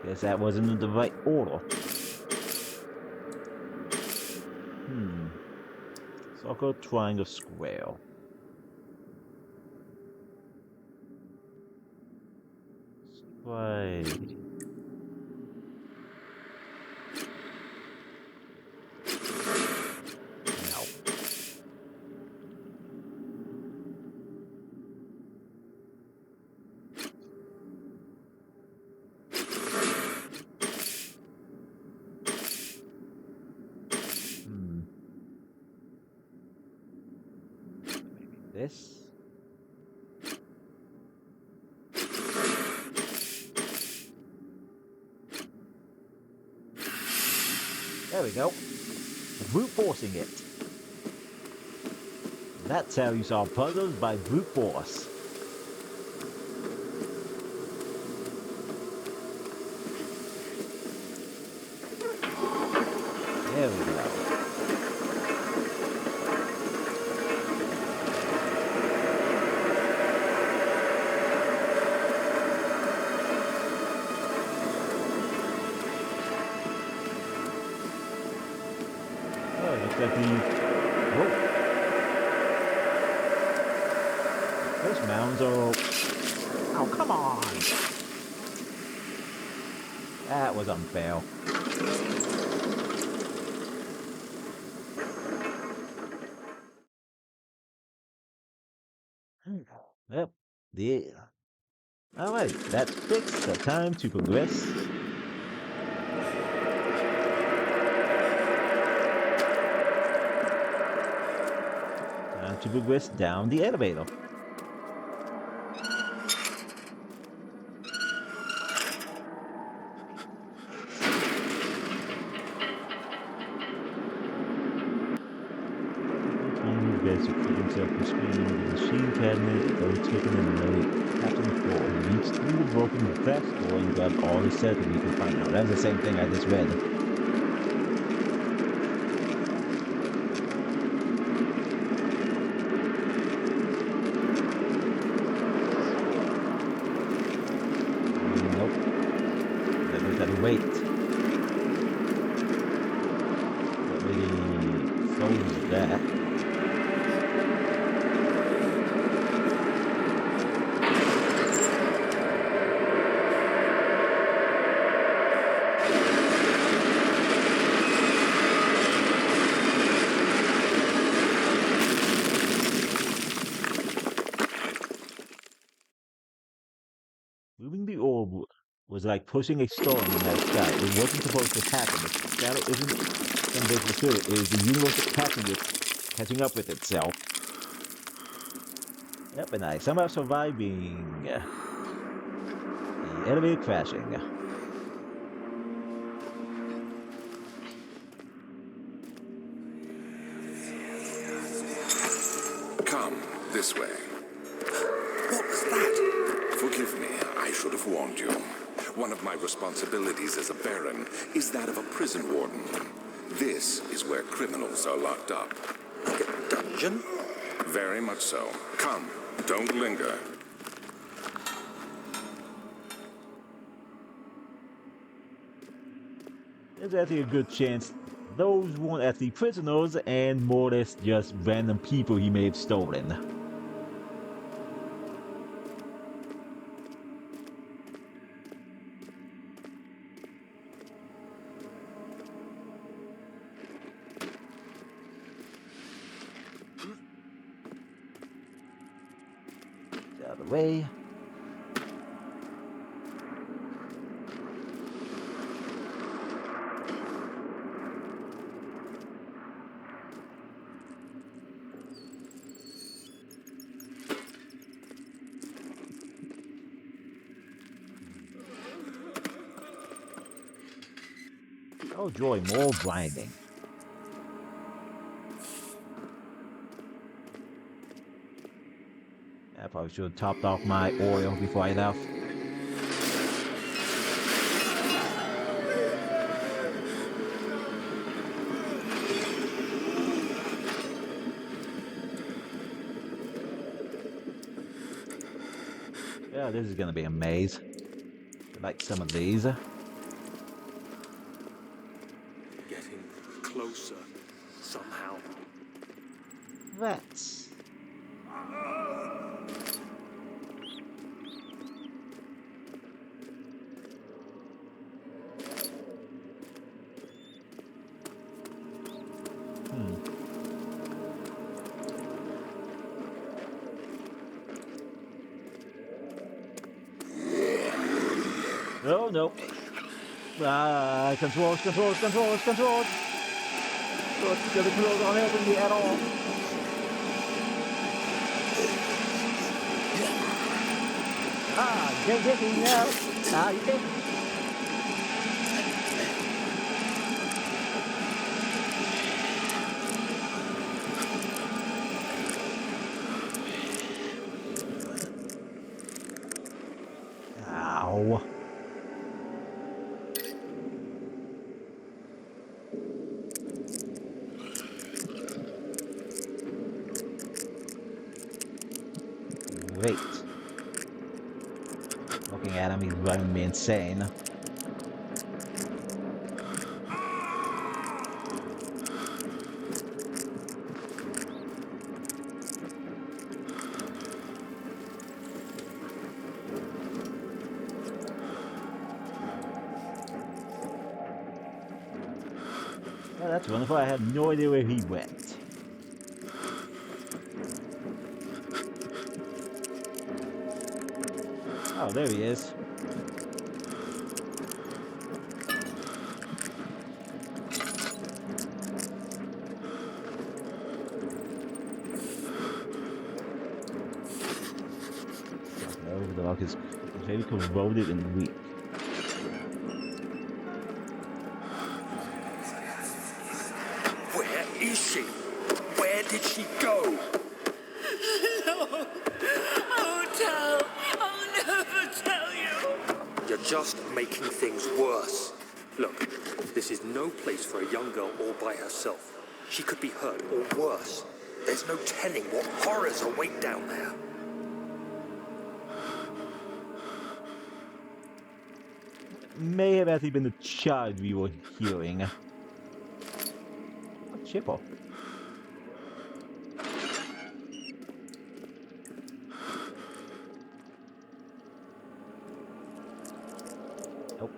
Speaker 1: Guess that wasn't in the right order. Circle, triangle, square. Right. No. This. There we go. Brute forcing it. That's how you solve puzzles, by brute force. There we go. Looks like the... Whoa. Those mounds are... Oh, come on! That was unfair. Yep. Alright, that's fixed. So time to progress. Time to progress down the elevator. To keep himself from screaming, the machine cabinet, though taken in the tapped on the floor, he reached through the broken glass door and grabbed all the circuit he could find. Now, that's the same thing I just read. Nope. Then we gotta wait. That really solves that. Moving the orb was like pushing a stone in that sky. It wasn't supposed to happen. The shadow isn't some big spirit. It is the universe catching up with itself. Yep, and I somehow surviving the elevator crashing.
Speaker 3: Come this way.
Speaker 2: What was that?
Speaker 3: Forgive me, I should have warned you. One of my responsibilities as a Baron is that of a prison warden. This is where criminals are locked up.
Speaker 2: Like a dungeon?
Speaker 3: Very much so. Come, don't linger.
Speaker 1: There's actually a good chance those weren't actually prisoners and more or less just random people he may have stolen. Out of the way. Oh joy, more grinding. I probably should have topped off my oil before I left. Yeah, this is gonna be a maze. I like some of these.
Speaker 2: Getting closer, somehow.
Speaker 1: Rats. Oh no. Controls. The controls aren't helping me at all. You can't get me now. You can't. Ow. Great. Looking at him, he's driving me insane. Oh, that's wonderful. I had no idea where he went. Oh, there he is. Oh, the lock is very corroded and weak.
Speaker 2: Where is she? Where did she go?
Speaker 4: No, I won't tell. I'll never tell you.
Speaker 2: You're just making things worse. Look, this is no place for a young girl all by herself. She could be hurt or worse. There's no telling what horrors await down there.
Speaker 1: May have actually been the child we were hearing. A chipper. Nope.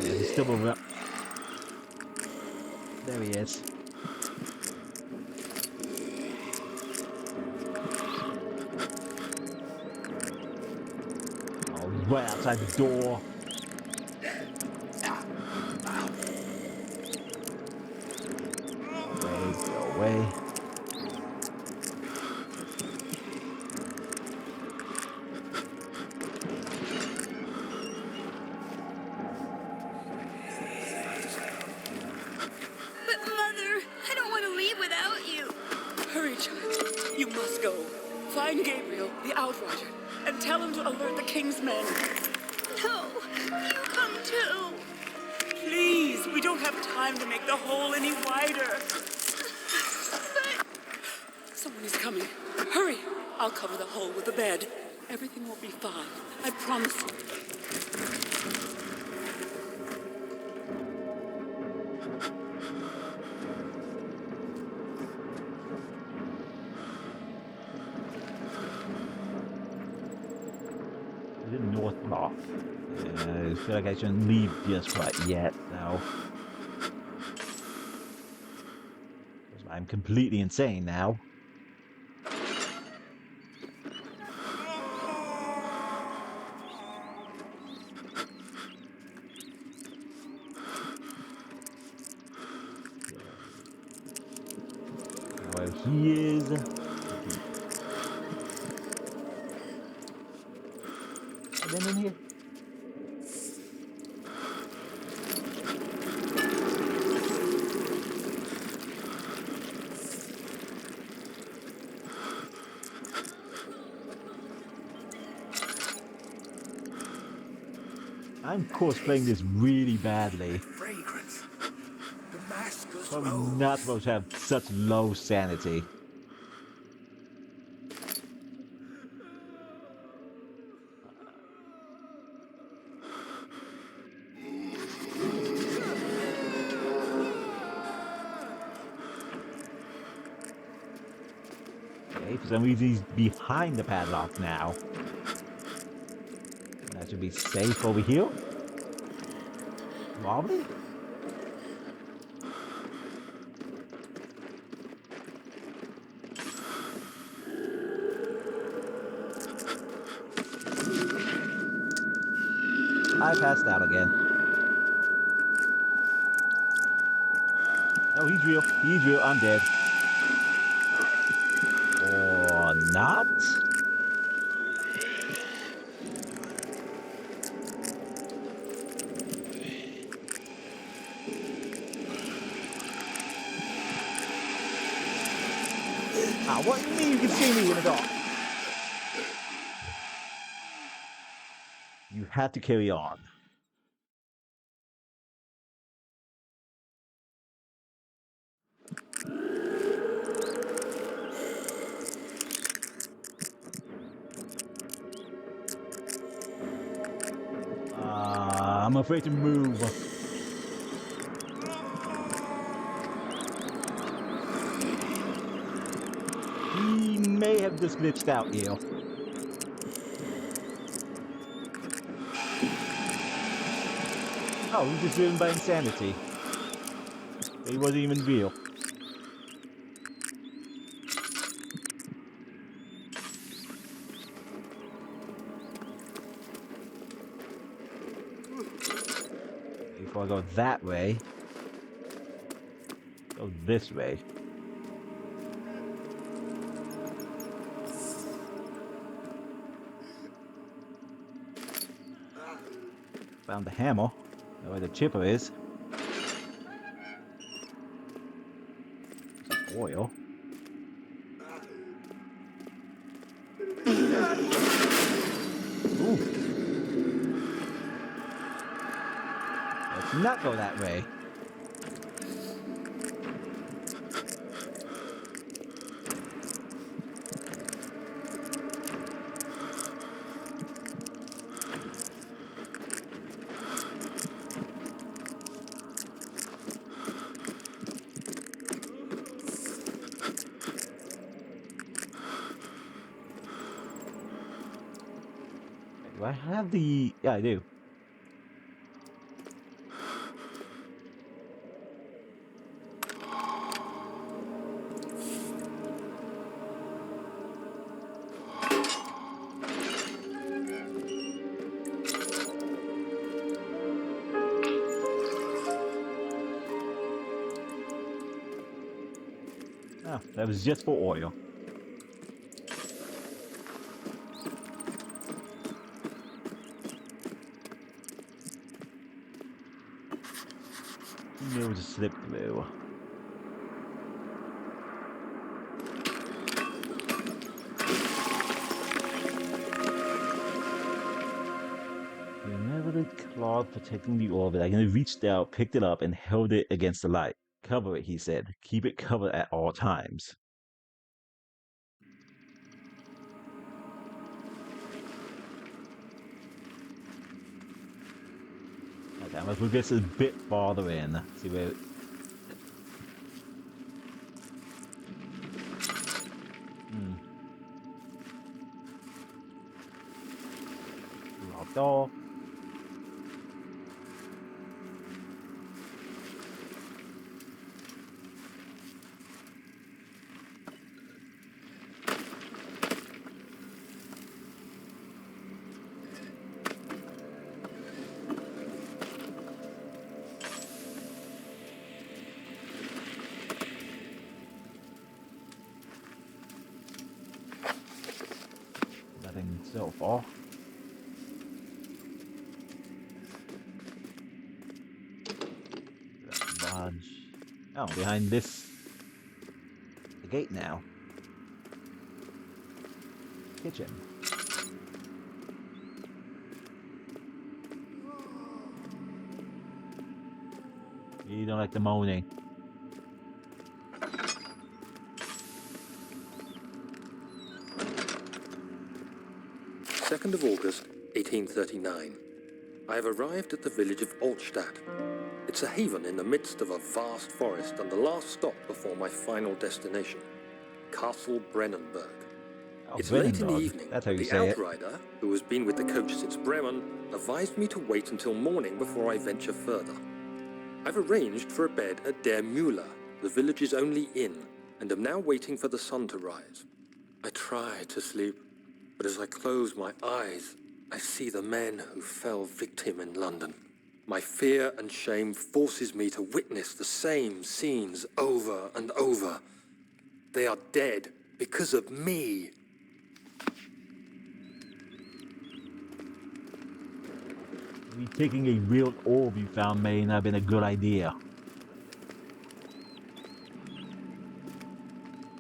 Speaker 1: Yeah, he's still over. There he is. Oh, he's right outside the door. Go away.
Speaker 4: But Mother, I don't want to leave without you.
Speaker 6: Hurry, child. You must go. Find Gabriel, the Outrider, and tell him to alert the King's men.
Speaker 4: No, you come too.
Speaker 6: Please, we don't have time to make the hole any wider. Someone is coming. Hurry. I'll cover the hole with the bed. Everything will be fine. I promise you.
Speaker 1: Is it North Block? I feel like I shouldn't leave just quite yet, though. I'm completely insane now. Where he is. And then in here. I'm cosplaying this really badly.
Speaker 2: Fragrance. Damascus
Speaker 1: I'm
Speaker 2: rose.
Speaker 1: not supposed to have such low sanity. Okay, for some reason he's behind the padlock now. That should be safe over here. Probably. I passed out again. No, he's real. He's real. I'm dead. Or not? Ah, what do you mean you can see me in the dark? You have to carry on. I'm afraid to move. He may have just glitched out here. Oh, he's just driven by insanity. He wasn't even real. Before I go that way, go this way. Found the hammer. Know where the chipper is. Some oil. Ooh. Let's not go that way. Do I have the... Yeah, I do. Oh, that was just for oil. There was a slip through. Remember the cloth protecting the orbit. I reached out, picked it up, and held it against the light. Cover it, he said. Keep it covered at all times. Okay, let's move this a bit farther in. See where... Locked off. Nothing so far. Lodge. Oh, behind this. The gate now. Kitchen. You don't like the moaning.
Speaker 2: Second of August, 1839. I have arrived at the village of Altstadt. It's a haven in the midst of a vast forest and the last stop before my final destination, Castle Brennenburg.
Speaker 1: Oh,
Speaker 2: It's late in the
Speaker 1: Brennenburg.
Speaker 2: evening.
Speaker 1: That's how you
Speaker 2: The
Speaker 1: say it.
Speaker 2: outrider, who has been with the coach since Bremen, advised me to wait until morning before I venture further. I've arranged for a bed at Der Müller, the village's only inn, and am now waiting for the sun to rise. I try to sleep, but as I close my eyes, I see the men who fell victim in London. My fear and shame forces me to witness the same scenes over and over. They are dead because of me.
Speaker 1: Maybe taking a real orb you found may not have been a good idea.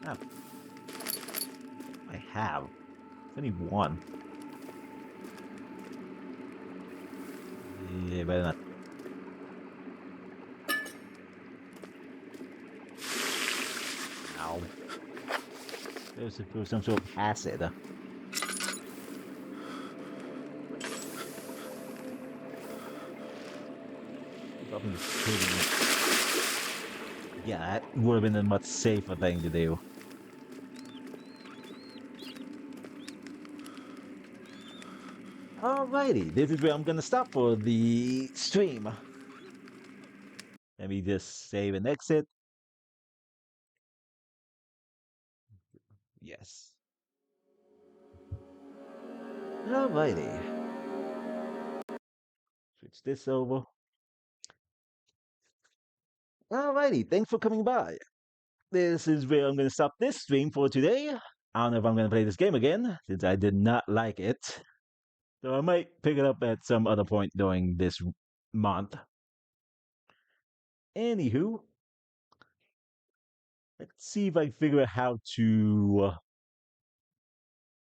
Speaker 1: Oh. I have. It's only one. Yeah, better not. Ow. There's some sort of acid. Probably yeah, that would have been a much safer thing to do. Alrighty, this is where I'm gonna stop for the stream. Let me just save and exit. Yes. Alrighty. Switch this over. Alrighty, thanks for coming by. This is where I'm gonna stop this stream for today. I don't know if I'm gonna play this game again, since I did not like it. So I might pick it up at some other point during this month. Anywho, let's see if I can figure out how to.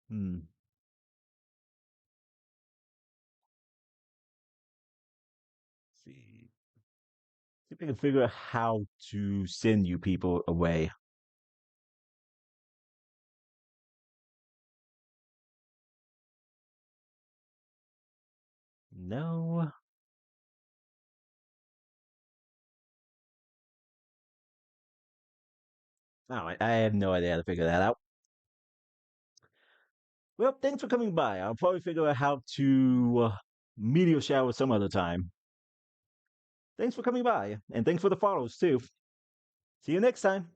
Speaker 1: Hmm. See. See if I can figure out how to send you people away. No. Oh, I have no idea how to figure that out. Well, thanks for coming by. I'll probably figure out how to meteor shower some other time. Thanks for coming by, and thanks for the follows too. See you next time.